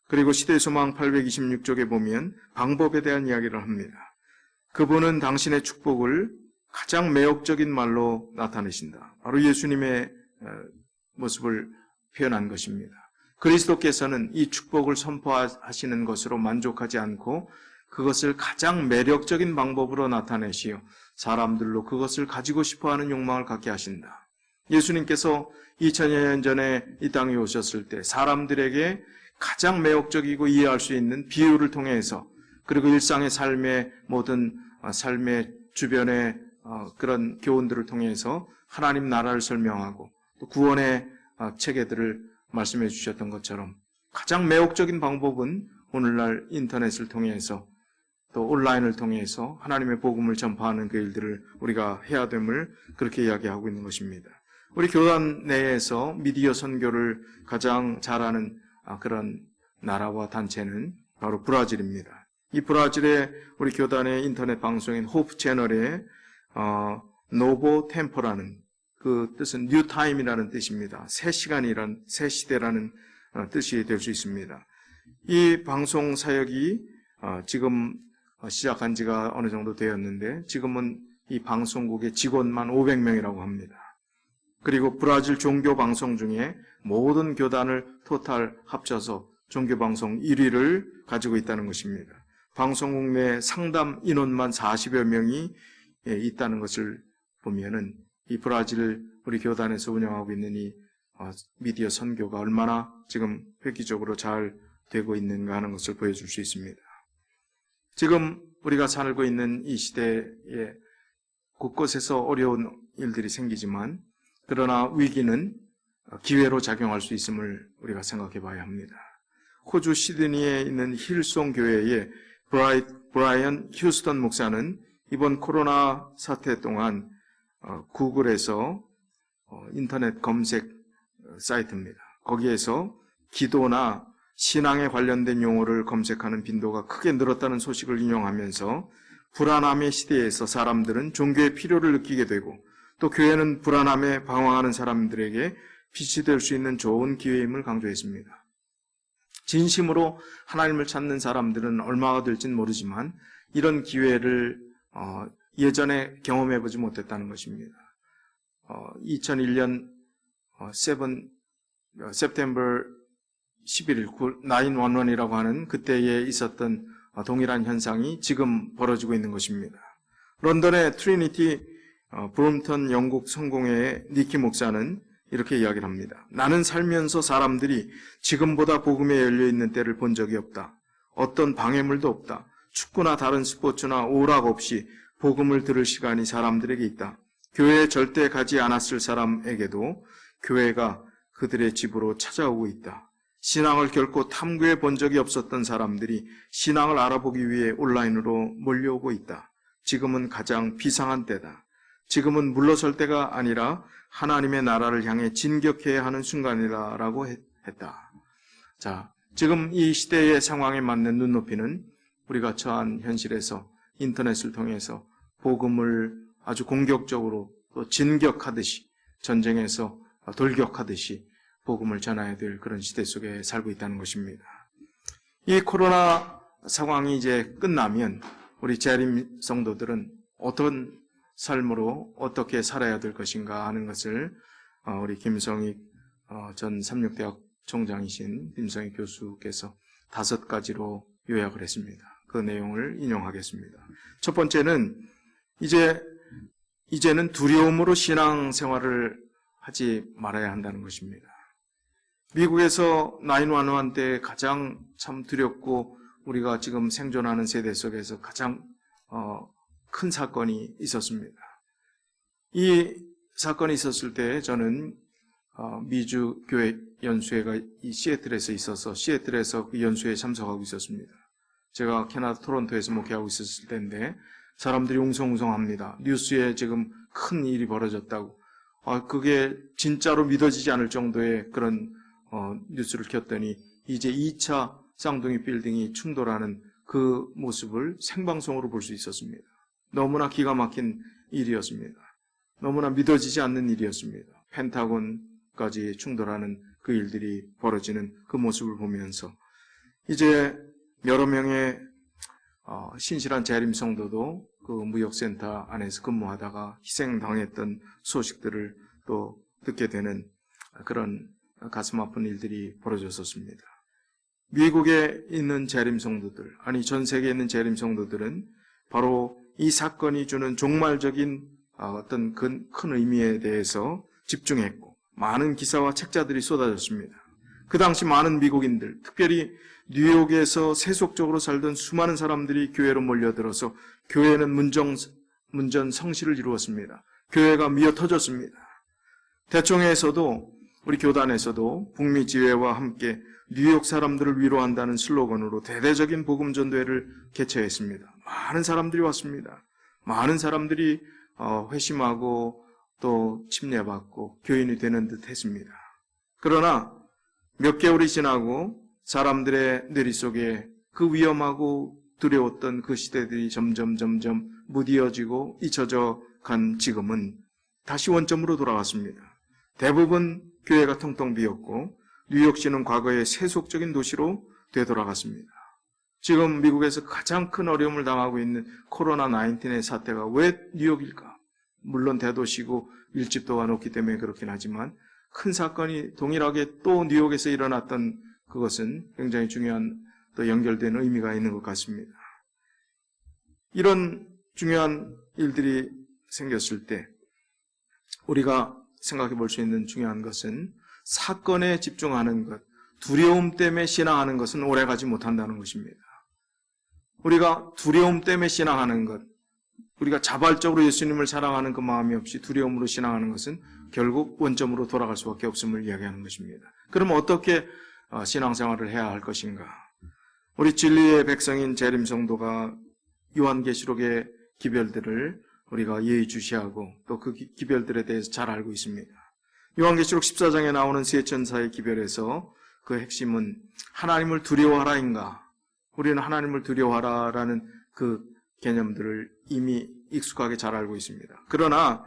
그리고 시대소망 826쪽에 보면 방법에 대한 이야기를 합니다. 그분은 당신의 축복을 가장 매혹적인 말로 나타내신다. 바로 예수님의 모습을 표현한 것입니다. 그리스도께서는 이 축복을 선포하시는 것으로 만족하지 않고 그것을 가장 매력적인 방법으로 나타내시어 사람들로 그것을 가지고 싶어하는 욕망을 갖게 하신다. 예수님께서 2000여 년 전에 이 땅에 오셨을 때 사람들에게 가장 매혹적이고 이해할 수 있는 비유를 통해서, 그리고 일상의 삶의 모든 삶의 주변의 그런 교훈들을 통해서 하나님 나라를 설명하고 또 구원의 체계들을 말씀해 주셨던 것처럼 가장 매혹적인 방법은 오늘날 인터넷을 통해서 또 온라인을 통해서 하나님의 복음을 전파하는 그 일들을 우리가 해야 됨을 그렇게 이야기하고 있는 것입니다. 우리 교단 내에서 미디어 선교를 가장 잘하는 그런 나라와 단체는 바로 브라질입니다. 이 브라질의 우리 교단의 인터넷 방송인 호프 채널에 노보 템포라는 그 뜻은 뉴타임이라는 뜻입니다. 새 시간이란, 새 시대라는 뜻이 될 수 있습니다. 이 방송 사역이 지금 시작한 지가 어느 정도 되었는데 지금은 이 방송국의 직원만 500명이라고 합니다. 그리고 브라질 종교 방송 중에 모든 교단을 토탈 합쳐서 종교 방송 1위를 가지고 있다는 것입니다. 방송국 내 상담 인원만 40여 명이 있다는 것을 보면은 이 브라질 우리 교단에서 운영하고 있는 이 미디어 선교가 얼마나 지금 획기적으로 잘 되고 있는가 하는 것을 보여줄 수 있습니다. 지금 우리가 살고 있는 이 시대에 곳곳에서 어려운 일들이 생기지만 그러나 위기는 기회로 작용할 수 있음을 우리가 생각해 봐야 합니다. 호주 시드니에 있는 힐송 교회의 브라이언 휴스턴 목사는 이번 코로나 사태 동안 구글에서 인터넷 검색 사이트입니다. 거기에서 기도나 신앙에 관련된 용어를 검색하는 빈도가 크게 늘었다는 소식을 인용하면서 불안함의 시대에서 사람들은 종교의 필요를 느끼게 되고 또 교회는 불안함에 방황하는 사람들에게 빛이 될 수 있는 좋은 기회임을 강조했습니다. 진심으로 하나님을 찾는 사람들은 얼마가 될지는 모르지만 이런 기회를 예전에 경험해보지 못했다는 것입니다. 2001년 September 11일 911이라고 하는 그때에 있었던 동일한 현상이 지금 벌어지고 있는 것입니다. 런던의 트리니티 브롬턴 영국 성공회의 니키 목사는 이렇게 이야기를 합니다. 나는 살면서 사람들이 지금보다 복음에 열려있는 때를 본 적이 없다. 어떤 방해물도 없다. 축구나 다른 스포츠나 오락 없이 복음을 들을 시간이 사람들에게 있다. 교회에 절대 가지 않았을 사람에게도 교회가 그들의 집으로 찾아오고 있다. 신앙을 결코 탐구해 본 적이 없었던 사람들이 신앙을 알아보기 위해 온라인으로 몰려오고 있다. 지금은 가장 비상한 때다. 지금은 물러설 때가 아니라 하나님의 나라를 향해 진격해야 하는 순간이다라고 했다. 자, 지금 이 시대의 상황에 맞는 눈높이는 우리가 처한 현실에서 인터넷을 통해서 복음을 아주 공격적으로 또 진격하듯이 전쟁에서 돌격하듯이 복음을 전해야 될 그런 시대 속에 살고 있다는 것입니다. 이 코로나 상황이 이제 끝나면 우리 재림 성도들은 어떤 삶으로 어떻게 살아야 될 것인가 하는 것을 우리 김성익 전 삼육대학 총장이신 김성익 교수께서 5가지로 요약을 했습니다. 그 내용을 인용하겠습니다. 첫 번째는 이제는 두려움으로 신앙생활을 하지 말아야 한다는 것입니다. 미국에서 911 때 가장 참 두렵고 우리가 지금 생존하는 세대 속에서 가장 큰 사건이 있었습니다. 이 사건이 있었을 때 저는 미주 교회 연수회가 이 시애틀에서 있어서 시애틀에서 그 연수회에 참석하고 있었습니다. 제가 캐나다 토론토에서 목회하고 있었을 때인데 사람들이 웅성웅성합니다. 뉴스에 지금 큰 일이 벌어졌다고. 그게 진짜로 믿어지지 않을 정도의 그런 뉴스를 켰더니 이제 2차 쌍둥이 빌딩이 충돌하는 그 모습을 생방송으로 볼 수 있었습니다. 너무나 기가 막힌 일이었습니다. 너무나 믿어지지 않는 일이었습니다. 펜타곤까지 충돌하는 그 일들이 벌어지는 그 모습을 보면서 이제 여러 명의 신실한 재림 성도도 그 무역센터 안에서 근무하다가 희생당했던 소식들을 또 듣게 되는 그런 가슴 아픈 일들이 벌어졌었습니다. 미국에 있는 재림 성도들, 아니 전 세계에 있는 재림 성도들은 바로 이 사건이 주는 종말적인 어떤 큰 의미에 대해서 집중했고 많은 기사와 책자들이 쏟아졌습니다. 그 당시 많은 미국인들, 특별히 뉴욕에서 세속적으로 살던 수많은 사람들이 교회로 몰려들어서 교회는 문전 성시를 이루었습니다. 교회가 미어 터졌습니다. 대총회에서도 우리 교단에서도 북미 지회와 함께 뉴욕 사람들을 위로한다는 슬로건으로 대대적인 복음 전도회를 개최했습니다. 많은 사람들이 왔습니다. 많은 사람들이 회심하고 또 침례받고 교인이 되는 듯 했습니다. 그러나 몇 개월이 지나고 사람들의 뇌리 속에 그 위험하고 두려웠던 그 시대들이 점점 무디어지고 잊혀져 간 지금은 다시 원점으로 돌아왔습니다. 대부분 교회가 텅텅 비었고 뉴욕시는 과거의 세속적인 도시로 되돌아갔습니다. 지금 미국에서 가장 큰 어려움을 당하고 있는 코로나19의 사태가 왜 뉴욕일까? 물론 대도시고 밀집도가 높기 때문에 그렇긴 하지만 큰 사건이 동일하게 또 뉴욕에서 일어났던 그것은 굉장히 중요한 또 연결된 의미가 있는 것 같습니다. 이런 중요한 일들이 생겼을 때 우리가 생각해 볼 수 있는 중요한 것은 사건에 집중하는 것, 두려움 때문에 신앙하는 것은 오래가지 못한다는 것입니다. 우리가 두려움 때문에 신앙하는 것, 우리가 자발적으로 예수님을 사랑하는 그 마음이 없이 두려움으로 신앙하는 것은 결국 원점으로 돌아갈 수밖에 없음을 이야기하는 것입니다. 그럼 어떻게 신앙생활을 해야 할 것인가? 우리 진리의 백성인 재림 성도가 요한계시록의 기별들을 우리가 예의주시하고 또 그 기별들에 대해서 잘 알고 있습니다. 요한계시록 14장에 나오는 세 천사의 기별에서 그 핵심은 하나님을 두려워하라인가? 우리는 하나님을 두려워하라라는 그 개념들을 이미 익숙하게 잘 알고 있습니다. 그러나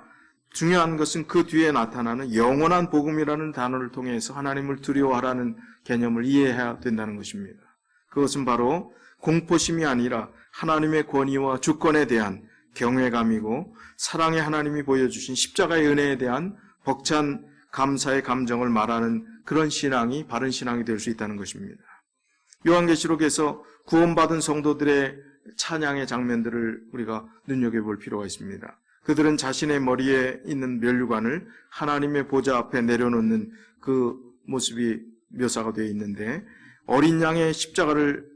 중요한 것은 그 뒤에 나타나는 영원한 복음이라는 단어를 통해서 하나님을 두려워하라는 개념을 이해해야 된다는 것입니다. 그것은 바로 공포심이 아니라 하나님의 권위와 주권에 대한 경외감이고 사랑의 하나님이 보여주신 십자가의 은혜에 대한 벅찬 감사의 감정을 말하는 그런 신앙이 바른 신앙이 될 수 있다는 것입니다. 요한계시록에서 구원받은 성도들의 찬양의 장면들을 우리가 눈여겨볼 필요가 있습니다. 그들은 자신의 머리에 있는 면류관을 하나님의 보좌 앞에 내려놓는 그 모습이 묘사가 되어 있는데 어린 양의 십자가를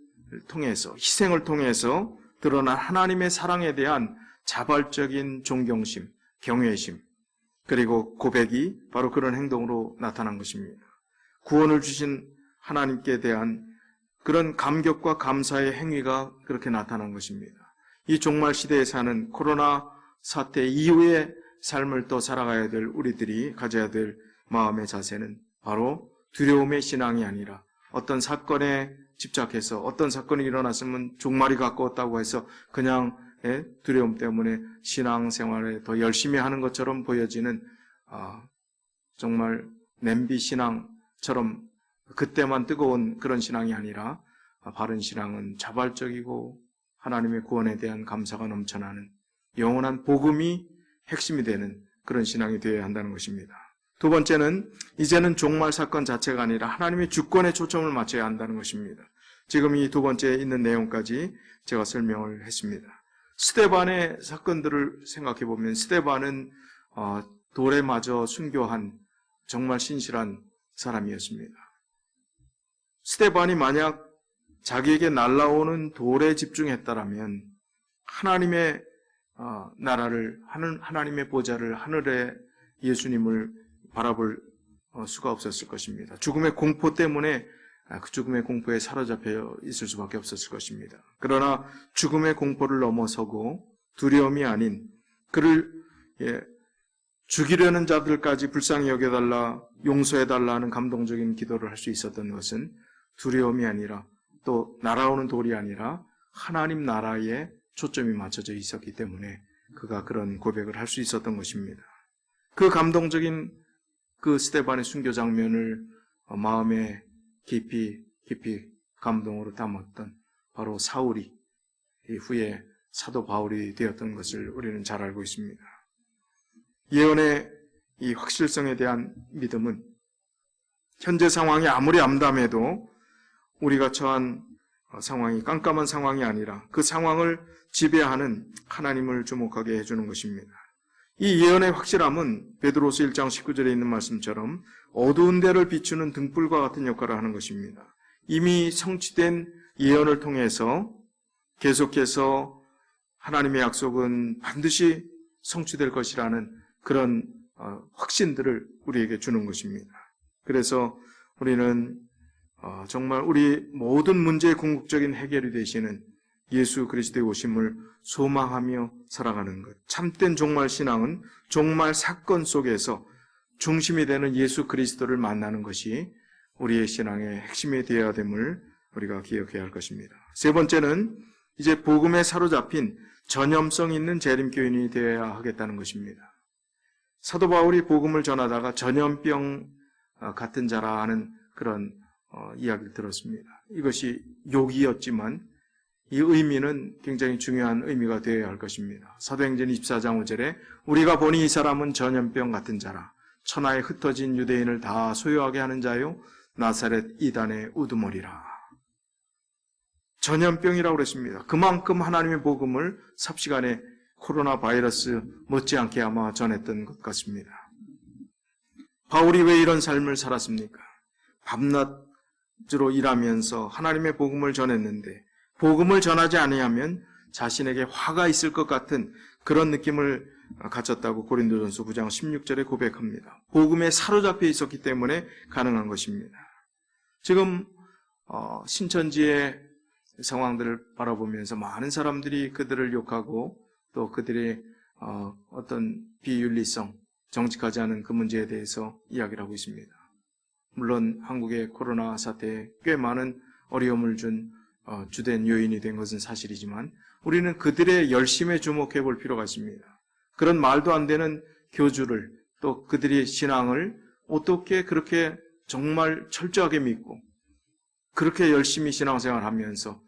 통해서 희생을 통해서 드러난 하나님의 사랑에 대한 자발적인 존경심, 경외심 그리고 고백이 바로 그런 행동으로 나타난 것입니다. 구원을 주신 하나님께 대한 그런 감격과 감사의 행위가 그렇게 나타난 것입니다. 이 종말 시대에 사는 코로나 사태 이후의 삶을 또 살아가야 될 우리들이 가져야 될 마음의 자세는 바로 두려움의 신앙이 아니라 어떤 사건에 집착해서 어떤 사건이 일어났으면 종말이 가까웠다고 해서 그냥 두려움 때문에 신앙생활에 더 열심히 하는 것처럼 보여지는 정말 냄비 신앙처럼 그때만 뜨거운 그런 신앙이 아니라 바른 신앙은 자발적이고 하나님의 구원에 대한 감사가 넘쳐나는 영원한 복음이 핵심이 되는 그런 신앙이 되어야 한다는 것입니다. 두 번째는 이제는 종말 사건 자체가 아니라 하나님의 주권에 초점을 맞춰야 한다는 것입니다. 지금 이 두 번째 있는 내용까지 제가 설명을 했습니다. 스데반의 사건들을 생각해 보면 스데반은 돌에 맞아 순교한 정말 신실한 사람이었습니다. 스데반이 만약 자기에게 날아오는 돌에 집중했다라면 하나님의 나라를 하나님의 보좌를 하늘의 예수님을 바라볼 수가 없었을 것입니다. 죽음의 공포 때문에 그 죽음의 공포에 사로잡혀 있을 수밖에 없었을 것입니다. 그러나 죽음의 공포를 넘어서고 두려움이 아닌 그를 죽이려는 자들까지 불쌍히 여겨달라 용서해달라 하는 감동적인 기도를 할 수 있었던 것은 두려움이 아니라 또 날아오는 돌이 아니라 하나님 나라에 초점이 맞춰져 있었기 때문에 그가 그런 고백을 할 수 있었던 것입니다. 그 감동적인 그 스데반의 순교 장면을 마음에 깊이 감동으로 담았던 바로 사울이 후에 사도 바울이 되었던 것을 우리는 잘 알고 있습니다. 예언의 이 확실성에 대한 믿음은 현재 상황이 아무리 암담해도 우리가 처한 상황이 깜깜한 상황이 아니라 그 상황을 지배하는 하나님을 주목하게 해주는 것입니다. 이 예언의 확실함은 베드로서 1장 19절에 있는 말씀처럼 어두운 데를 비추는 등불과 같은 역할을 하는 것입니다. 이미 성취된 예언을 통해서 계속해서 하나님의 약속은 반드시 성취될 것이라는 그런 확신들을 우리에게 주는 것입니다. 그래서 우리는 정말 우리 모든 문제의 궁극적인 해결이 되시는 예수 그리스도의 오심을 소망하며 살아가는 것. 참된 종말 신앙은 종말 사건 속에서 중심이 되는 예수 그리스도를 만나는 것이 우리의 신앙의 핵심이 되어야 됨을 우리가 기억해야 할 것입니다. 세 번째는 이제 복음에 사로잡힌 전염성 있는 재림교인이 되어야 하겠다는 것입니다. 사도 바울이 복음을 전하다가 전염병 같은 자라 하는 그런 이야기를 들었습니다. 이것이 욕이었지만 이 의미는 굉장히 중요한 의미가 되어야 할 것입니다. 사도행전 24장 5절에 우리가 보니 이 사람은 전염병 같은 자라 천하에 흩어진 유대인을 다 소유하게 하는 자요 나사렛 이단의 우두머리라. 전염병이라고 그랬습니다. 그만큼 하나님의 복음을 삽시간에 코로나 바이러스 못지않게 아마 전했던 것 같습니다. 바울이 왜 이런 삶을 살았습니까? 밤낮으로 일하면서 하나님의 복음을 전했는데 복음을 전하지 아니하면 자신에게 화가 있을 것 같은 그런 느낌을 가졌다고 고린도전서 9장 16절에 고백합니다. 복음에 사로잡혀 있었기 때문에 가능한 것입니다. 지금 신천지의 상황들을 바라보면서 많은 사람들이 그들을 욕하고 또 그들의 어떤 비윤리성, 정직하지 않은 그 문제에 대해서 이야기를 하고 있습니다. 물론 한국의 코로나 사태에 꽤 많은 어려움을 준 주된 요인이 된 것은 사실이지만 우리는 그들의 열심에 주목해 볼 필요가 있습니다. 그런 말도 안 되는 교주를 또 그들의 신앙을 어떻게 그렇게 정말 철저하게 믿고 그렇게 열심히 신앙생활을 하면서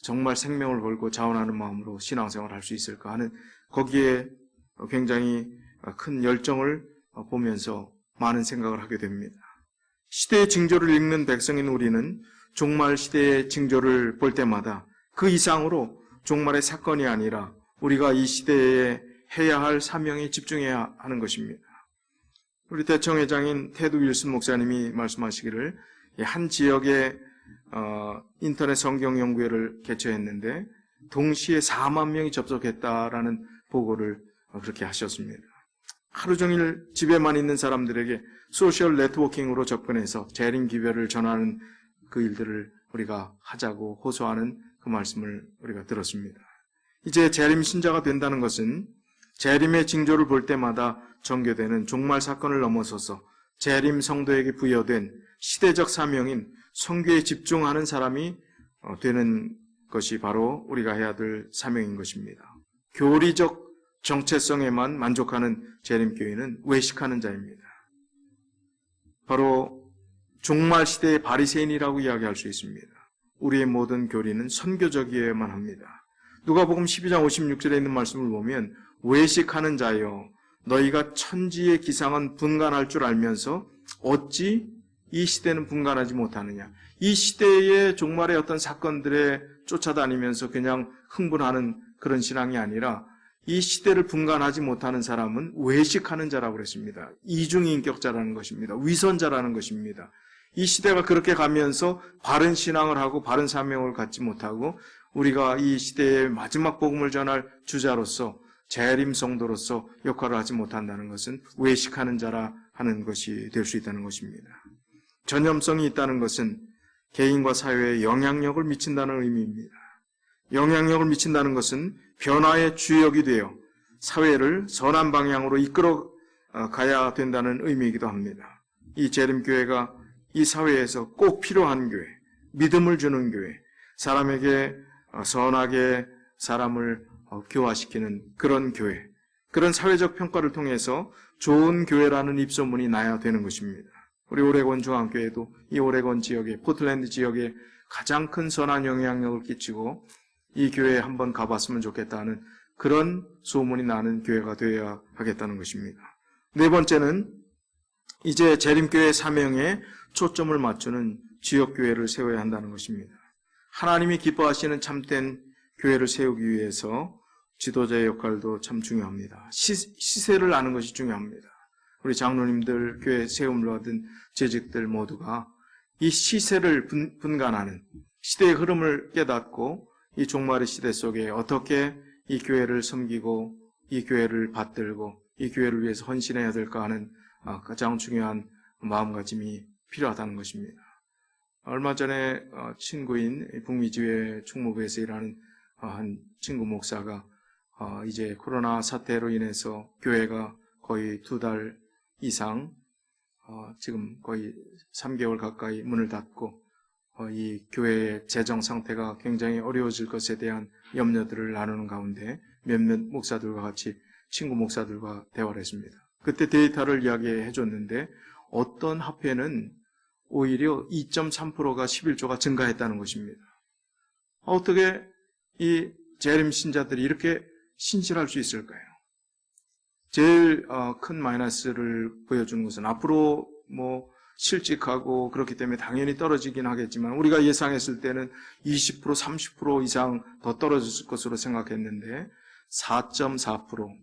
정말 생명을 걸고 자원하는 마음으로 신앙생활을 할 수 있을까 하는 거기에 굉장히 큰 열정을 보면서 많은 생각을 하게 됩니다. 시대의 징조를 읽는 백성인 우리는 종말 시대의 징조를 볼 때마다 그 이상으로 종말의 사건이 아니라 우리가 이 시대에 해야 할 사명에 집중해야 하는 것입니다. 우리 대청회장인 테드 윌슨 목사님이 말씀하시기를 한 지역에 인터넷 성경 연구회를 개최했는데 동시에 4만 명이 접속했다라는 보고를 그렇게 하셨습니다. 하루 종일 집에만 있는 사람들에게 소셜 네트워킹으로 접근해서 재림 기별을 전하는 그 일들을 우리가 하자고 호소하는 그 말씀을 우리가 들었습니다. 이제 재림 신자가 된다는 것은 재림의 징조를 볼 때마다 전개되는 종말 사건을 넘어서서 재림 성도에게 부여된 시대적 사명인 선교에 집중하는 사람이 되는 것이 바로 우리가 해야 될 사명인 것입니다. 교리적 정체성에만 만족하는 재림교회는 외식하는 자입니다. 바로 종말 시대의 바리새인이라고 이야기할 수 있습니다. 우리의 모든 교리는 선교적이어야만 합니다. 누가복음 12장 56절에 있는 말씀을 보면 외식하는 자여 너희가 천지의 기상은 분간할 줄 알면서 어찌 이 시대는 분간하지 못하느냐. 이 시대의 종말의 어떤 사건들에 쫓아다니면서 그냥 흥분하는 그런 신앙이 아니라 이 시대를 분간하지 못하는 사람은 외식하는 자라고 그랬습니다. 이중인격자라는 것입니다. 위선자라는 것입니다. 이 시대가 그렇게 가면서 바른 신앙을 하고 바른 사명을 갖지 못하고 우리가 이 시대의 마지막 복음을 전할 주자로서 재림 성도로서 역할을 하지 못한다는 것은 외식하는 자라 하는 것이 될 수 있다는 것입니다. 전염성이 있다는 것은 개인과 사회에 영향력을 미친다는 의미입니다. 영향력을 미친다는 것은 변화의 주역이 되어 사회를 선한 방향으로 이끌어 가야 된다는 의미이기도 합니다. 이 재림교회가 이 사회에서 꼭 필요한 교회, 믿음을 주는 교회, 사람에게 선하게 사람을 교화시키는 그런 교회, 그런 사회적 평가를 통해서 좋은 교회라는 입소문이 나야 되는 것입니다. 우리 오레곤 중앙교회도 이 오레곤 지역에, 포틀랜드 지역에 가장 큰 선한 영향력을 끼치고 이 교회에 한번 가봤으면 좋겠다는 그런 소문이 나는 교회가 되어야 하겠다는 것입니다. 네 번째는 이제 재림교회 사명에 초점을 맞추는 지역교회를 세워야 한다는 것입니다. 하나님이 기뻐하시는 참된 교회를 세우기 위해서 지도자의 역할도 참 중요합니다. 시세를 아는 것이 중요합니다. 우리 장로님들, 교회 세움을 받은 재직들 모두가 이 시세를 분간하는 시대의 흐름을 깨닫고 이 종말의 시대 속에 어떻게 이 교회를 섬기고 이 교회를 받들고 이 교회를 위해서 헌신해야 될까 하는 가장 중요한 마음가짐이 필요하다는 것입니다. 얼마 전에 친구인 북미지회 충무부에서 일하는 한 친구 목사가 이제 코로나 사태로 인해서 교회가 거의 2달 이상 지금 거의 3개월 가까이 문을 닫고 이 교회의 재정 상태가 굉장히 어려워질 것에 대한 염려들을 나누는 가운데 몇몇 목사들과 같이 친구 목사들과 대화를 했습니다. 그때 데이터를 이야기해 줬는데 어떤 합회는 오히려 2.3%가 11조가 증가했다는 것입니다. 어떻게 이 재림 신자들이 이렇게 신실할 수 있을까요? 제일 큰 마이너스를 보여주는 것은 앞으로 실직하고 그렇기 때문에 당연히 떨어지긴 하겠지만 우리가 예상했을 때는 20%, 30% 이상 더 떨어졌을 것으로 생각했는데 4.4%,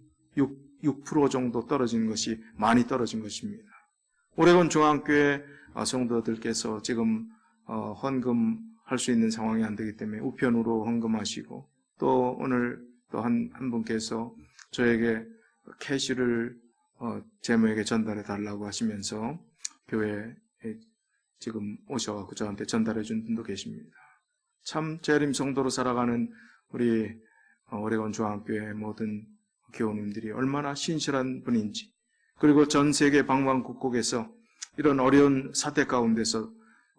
6% 정도 떨어진 것이 많이 떨어진 것입니다. 오레곤 중앙교회 성도들께서 지금 헌금할 수 있는 상황이 안 되기 때문에 우편으로 헌금하시고 또 오늘 또 한 분께서 저에게 캐시를 제모에게 전달해 달라고 하시면서 교회에 지금 오셔서 저한테 전달해 준 분도 계십니다. 참 재림 성도로 살아가는 우리 오레곤 중앙교회 모든 교우님들이 얼마나 신실한 분인지, 그리고 전 세계 방방곡곡에서 이런 어려운 사태 가운데서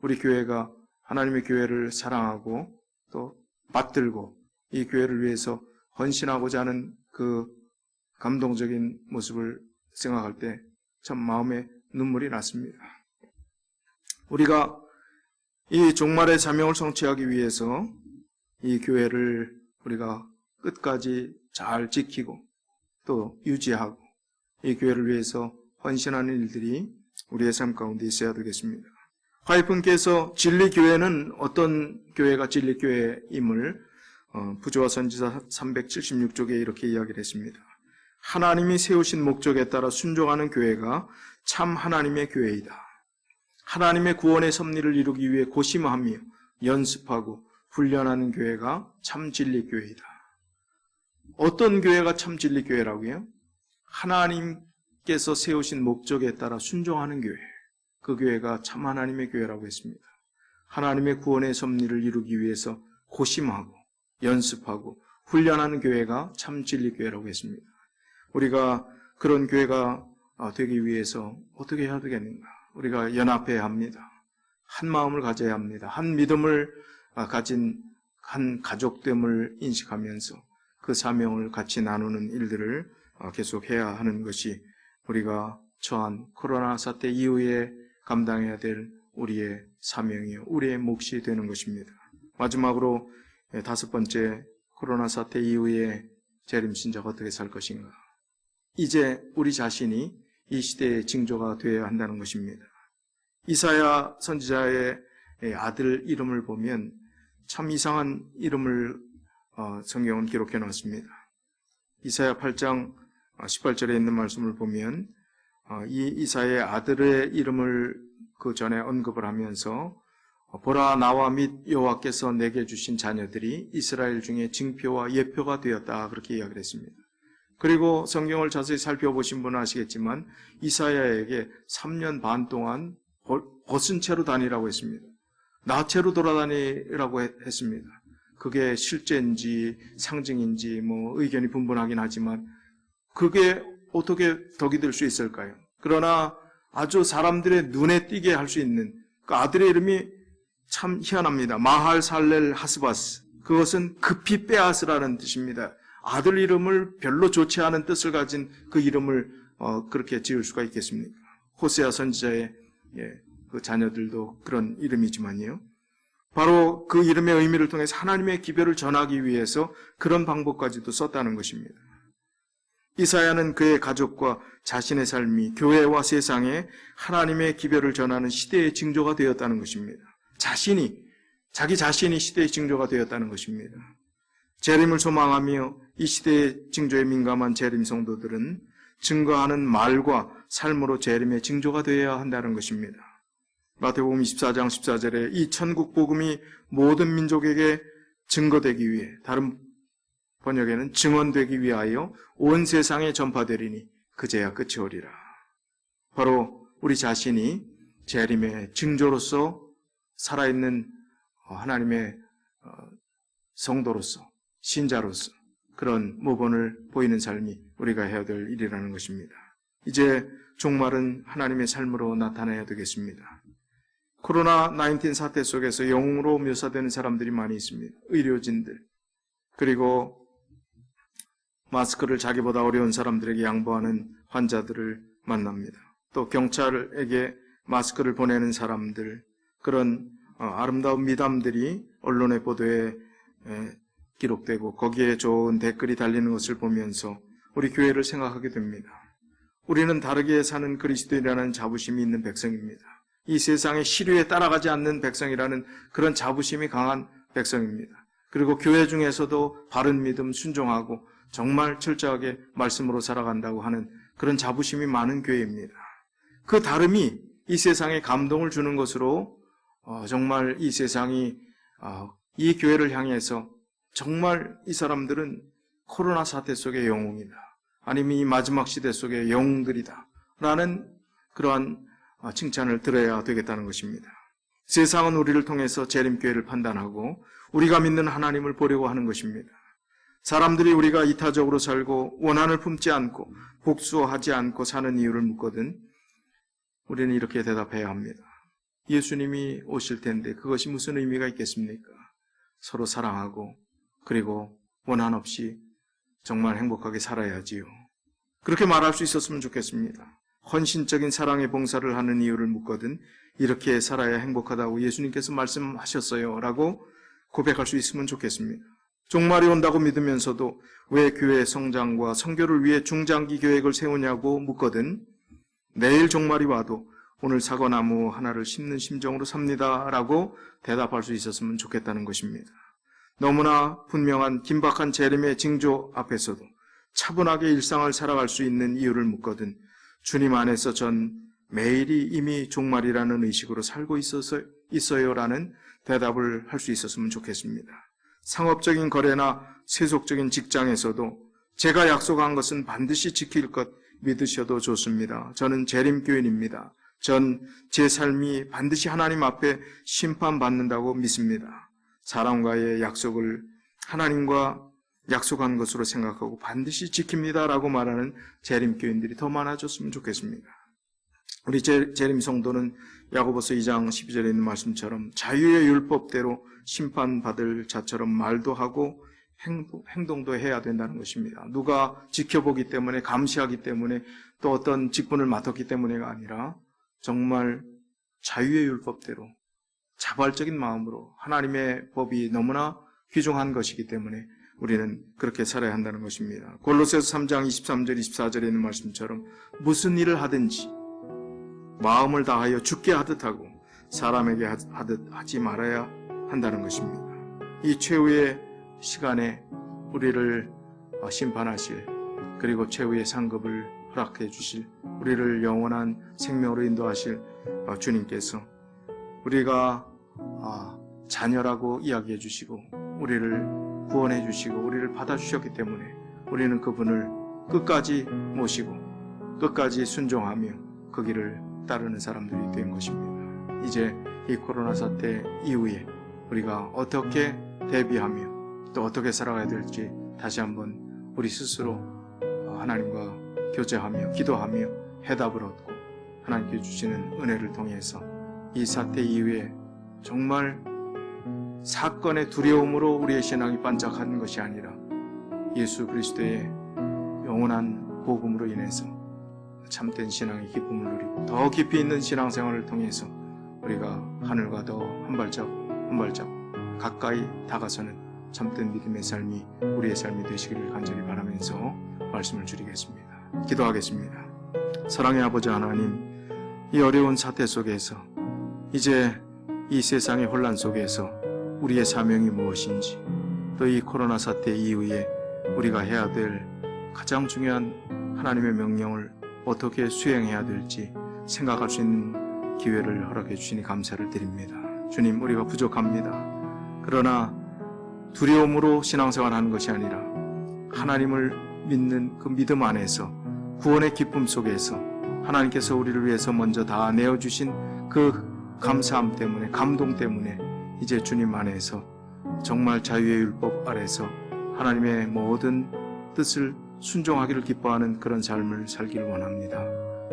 우리 교회가 하나님의 교회를 사랑하고 또 받들고 이 교회를 위해서 헌신하고자 하는 그 감동적인 모습을 생각할 때 참 마음에 눈물이 났습니다. 우리가 이 종말의 사명을 성취하기 위해서 이 교회를 우리가 끝까지 잘 지키고 또 유지하고 이 교회를 위해서 헌신하는 일들이 우리의 삶 가운데 있어야 되겠습니다. 화이프님께서 진리교회는 어떤 교회가 진리교회임을 부조화 선지자 376쪽에 이렇게 이야기를 했습니다. 하나님이 세우신 목적에 따라 순종하는 교회가 참 하나님의 교회이다. 하나님의 구원의 섭리를 이루기 위해 고심하며 연습하고 훈련하는 교회가 참 진리교회이다. 어떤 교회가 참 진리교회라고요? 하나님께서 세우신 목적에 따라 순종하는 교회, 그 교회가 참 하나님의 교회라고 했습니다. 하나님의 구원의 섭리를 이루기 위해서 고심하고 연습하고 훈련하는 교회가 참 진리교회라고 했습니다. 우리가 그런 교회가 되기 위해서 어떻게 해야 되겠는가? 우리가 연합해야 합니다. 한 마음을 가져야 합니다. 한 믿음을 가진 한 가족됨을 인식하면서 그 사명을 같이 나누는 일들을 계속해야 하는 것이 우리가 처한 코로나 사태 이후에 감당해야 될 우리의 사명이요, 우리의 몫이 되는 것입니다. 마지막으로 5번째, 코로나 사태 이후에 재림신자가 어떻게 살 것인가? 이제 우리 자신이 이 시대의 징조가 되어야 한다는 것입니다. 이사야 선지자의 아들 이름을 보면 참 이상한 이름을 성경은 기록해 놓았습니다. 이사야 8장 18절에 있는 말씀을 보면 이 이사야의 아들의 이름을 그 전에 언급을 하면서 보라, 나와 및 여호와께서 내게 주신 자녀들이 이스라엘 중에 징표와 예표가 되었다, 그렇게 이야기를 했습니다. 그리고 성경을 자세히 살펴보신 분은 아시겠지만 이사야에게 3년 반 동안 벗은 채로 다니라고 했습니다. 나체로 돌아다니라고 했습니다. 그게 실제인지 상징인지 의견이 분분하긴 하지만 그게 어떻게 덕이 될 수 있을까요? 그러나 아주 사람들의 눈에 띄게 할 수 있는 그 아들의 이름이 참 희한합니다. 마할살렐 하스바스. 그것은 급히 빼앗으라는 뜻입니다. 아들 이름을 별로 좋지 않은 뜻을 가진 그 이름을 그렇게 지을 수가 있겠습니까? 호세아 선지자의 그 자녀들도 그런 이름이지만요. 바로 그 이름의 의미를 통해서 하나님의 기별을 전하기 위해서 그런 방법까지도 썼다는 것입니다. 이사야는 그의 가족과 자신의 삶이 교회와 세상에 하나님의 기별을 전하는 시대의 징조가 되었다는 것입니다. 자기 자신이 시대의 징조가 되었다는 것입니다. 재림을 소망하며 이 시대의 징조에 민감한 재림 성도들은 증거하는 말과 삶으로 재림의 징조가 되어야 한다는 것입니다. 마태복음 24장 14절에 이 천국 복음이 모든 민족에게 증거되기 위해, 다른 번역에는 증언되기 위하여 온 세상에 전파되리니 그제야 끝이 오리라. 바로 우리 자신이 재림의 징조로서 살아있는 하나님의 성도로서, 신자로서 그런 모본을 보이는 삶이 우리가 해야 될 일이라는 것입니다. 이제 종말은 하나님의 삶으로 나타나야 되겠습니다. 코로나19 사태 속에서 영웅으로 묘사되는 사람들이 많이 있습니다. 의료진들, 그리고 마스크를 자기보다 어려운 사람들에게 양보하는 환자들을 만납니다. 또 경찰에게 마스크를 보내는 사람들, 그런 아름다운 미담들이 언론의 보도에 기록되고 거기에 좋은 댓글이 달리는 것을 보면서 우리 교회를 생각하게 됩니다. 우리는 다르게 사는 그리스도인이라는 자부심이 있는 백성입니다. 이 세상의 시류에 따라가지 않는 백성이라는 그런 자부심이 강한 백성입니다. 그리고 교회 중에서도 바른 믿음 순종하고 정말 철저하게 말씀으로 살아간다고 하는 그런 자부심이 많은 교회입니다. 그 다름이 이 세상에 감동을 주는 것으로 정말 이 세상이 이 교회를 향해서 정말 이 사람들은 코로나 사태 속의 영웅이다, 아니면 이 마지막 시대 속의 영웅들이다 라는 그러한 칭찬을 들어야 되겠다는 것입니다. 세상은 우리를 통해서 재림교회를 판단하고 우리가 믿는 하나님을 보려고 하는 것입니다. 사람들이 우리가 이타적으로 살고 원한을 품지 않고 복수하지 않고 사는 이유를 묻거든 우리는 이렇게 대답해야 합니다. 예수님이 오실 텐데 그것이 무슨 의미가 있겠습니까? 서로 사랑하고 그리고 원한 없이 정말 행복하게 살아야지요. 그렇게 말할 수 있었으면 좋겠습니다. 헌신적인 사랑의 봉사를 하는 이유를 묻거든 이렇게 살아야 행복하다고 예수님께서 말씀하셨어요 라고 고백할 수 있으면 좋겠습니다. 종말이 온다고 믿으면서도 왜 교회의 성장과 선교를 위해 중장기 계획을 세우냐고 묻거든 내일 종말이 와도 오늘 사과나무 하나를 심는 심정으로 삽니다 라고 대답할 수 있었으면 좋겠다는 것입니다. 너무나 분명한 긴박한 재림의 징조 앞에서도 차분하게 일상을 살아갈 수 있는 이유를 묻거든 주님 안에서 전 매일이 이미 종말이라는 의식으로 살고 있어요라는 대답을 할 수 있었으면 좋겠습니다. 상업적인 거래나 세속적인 직장에서도 제가 약속한 것은 반드시 지킬 것 믿으셔도 좋습니다. 저는 재림교인입니다. 전 제 삶이 반드시 하나님 앞에 심판받는다고 믿습니다. 사람과의 약속을 하나님과 약속한 것으로 생각하고 반드시 지킵니다 라고 말하는 재림교인들이 더 많아졌으면 좋겠습니다. 우리 재림 성도는 야고보서 2장 12절에 있는 말씀처럼 자유의 율법대로 심판받을 자처럼 말도 하고 행동도 해야 된다는 것입니다. 누가 지켜보기 때문에, 감시하기 때문에, 또 어떤 직분을 맡았기 때문에가 아니라 정말 자유의 율법대로 자발적인 마음으로 하나님의 법이 너무나 귀중한 것이기 때문에 우리는 그렇게 살아야 한다는 것입니다. 골로새서 3장 23절 24절에 있는 말씀처럼 무슨 일을 하든지 마음을 다하여 주께 하듯 하고 사람에게 하듯 하지 말아야 한다는 것입니다. 이 최후의 시간에 우리를 심판하실, 그리고 최후의 상급을 허락해 주실, 우리를 영원한 생명으로 인도하실 주님께서 우리가 자녀라고 이야기해 주시고 우리를 구원해 주시고 우리를 받아주셨기 때문에 우리는 그분을 끝까지 모시고 끝까지 순종하며 그 길을 따르는 사람들이 된 것입니다. 이제 이 코로나 사태 이후에 우리가 어떻게 대비하며 또 어떻게 살아가야 될지 다시 한번 우리 스스로 하나님과 교제하며 기도하며 해답을 얻고 하나님께 주시는 은혜를 통해서 이 사태 이후에 정말 사건의 두려움으로 우리의 신앙이 반짝하는 것이 아니라 예수 그리스도의 영원한 복음으로 인해서 참된 신앙의 기쁨을 누리고 더 깊이 있는 신앙생활을 통해서 우리가 하늘과 더 한 발짝 한 발짝 가까이 다가서는 참된 믿음의 삶이 우리의 삶이 되시기를 간절히 바라면서 말씀을 드리겠습니다. 기도하겠습니다. 사랑의 아버지 하나님, 이 어려운 사태 속에서 이제 이 세상의 혼란 속에서 우리의 사명이 무엇인지, 또 이 코로나 사태 이후에 우리가 해야 될 가장 중요한 하나님의 명령을 어떻게 수행해야 될지 생각할 수 있는 기회를 허락해 주시니 감사를 드립니다. 주님, 우리가 부족합니다. 그러나 두려움으로 신앙생활하는 것이 아니라 하나님을 믿는 그 믿음 안에서 구원의 기쁨 속에서 하나님께서 우리를 위해서 먼저 다 내어주신 그 감사함 때문에, 감동 때문에 이제 주님 안에서 정말 자유의 율법 아래서 하나님의 모든 뜻을 순종하기를 기뻐하는 그런 삶을 살기를 원합니다.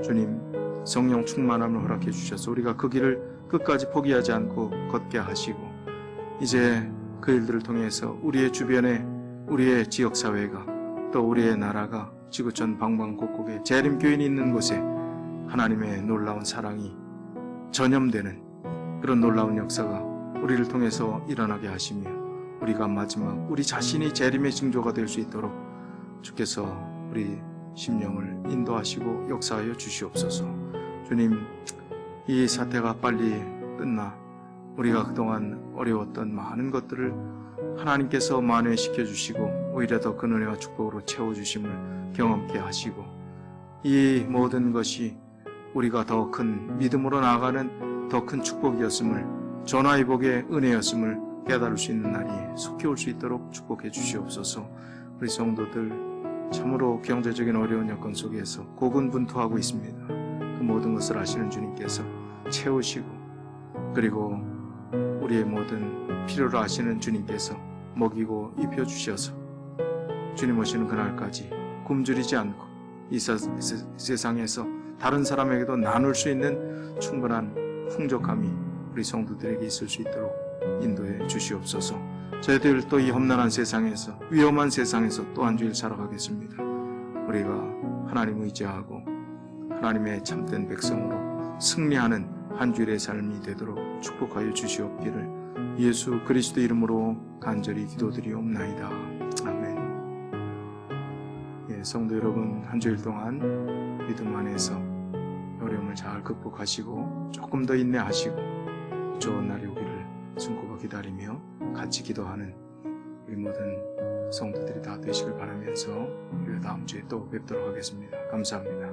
주님, 성령 충만함을 허락해 주셔서 우리가 그 길을 끝까지 포기하지 않고 걷게 하시고, 이제 그 일들을 통해서 우리의 주변에, 우리의 지역사회가, 또 우리의 나라가 지구촌 방방곡곡에 재림교인이 있는 곳에 하나님의 놀라운 사랑이 전염되는 그런 놀라운 역사가 우리를 통해서 일어나게 하시며, 우리가 마지막 우리 자신이 재림의 징조가 될 수 있도록 주께서 우리 심령을 인도하시고 역사하여 주시옵소서. 주님, 이 사태가 빨리 끝나 우리가 그동안 어려웠던 많은 것들을 하나님께서 만회시켜 주시고 오히려 더 큰 은혜와 축복으로 채워주심을 경험케 하시고, 이 모든 것이 우리가 더 큰 믿음으로 나아가는 더 큰 축복이었음을, 전화위복의 은혜였음을 깨달을 수 있는 날이 속히 올 수 있도록 축복해 주시옵소서. 우리 성도들 참으로 경제적인 어려운 여건 속에서 고군분투하고 있습니다. 그 모든 것을 아시는 주님께서 채우시고, 그리고 우리의 모든 필요를 아시는 주님께서 먹이고 입혀주셔서 주님 오시는 그날까지 굶주리지 않고 이 세상에서 다른 사람에게도 나눌 수 있는 충분한 풍족함이 우리 성도들에게 있을 수 있도록 인도해 주시옵소서. 저희들 또 이 험난한 세상에서, 위험한 세상에서 또 한 주일 살아가겠습니다. 우리가 하나님 의지하고 하나님의 참된 백성으로 승리하는 한 주일의 삶이 되도록 축복하여 주시옵기를 예수 그리스도 이름으로 간절히 기도드리옵나이다. 아멘. 예, 성도 여러분, 한 주일 동안 믿음 안에서 어려움을 잘 극복하시고 조금 더 인내하시고 좋은 날이 오기를 숨고가 기다리며 같이 기도하는 우리 모든 성도들이 다 되시길 바라면서 우리가 다음 주에 또 뵙도록 하겠습니다. 감사합니다.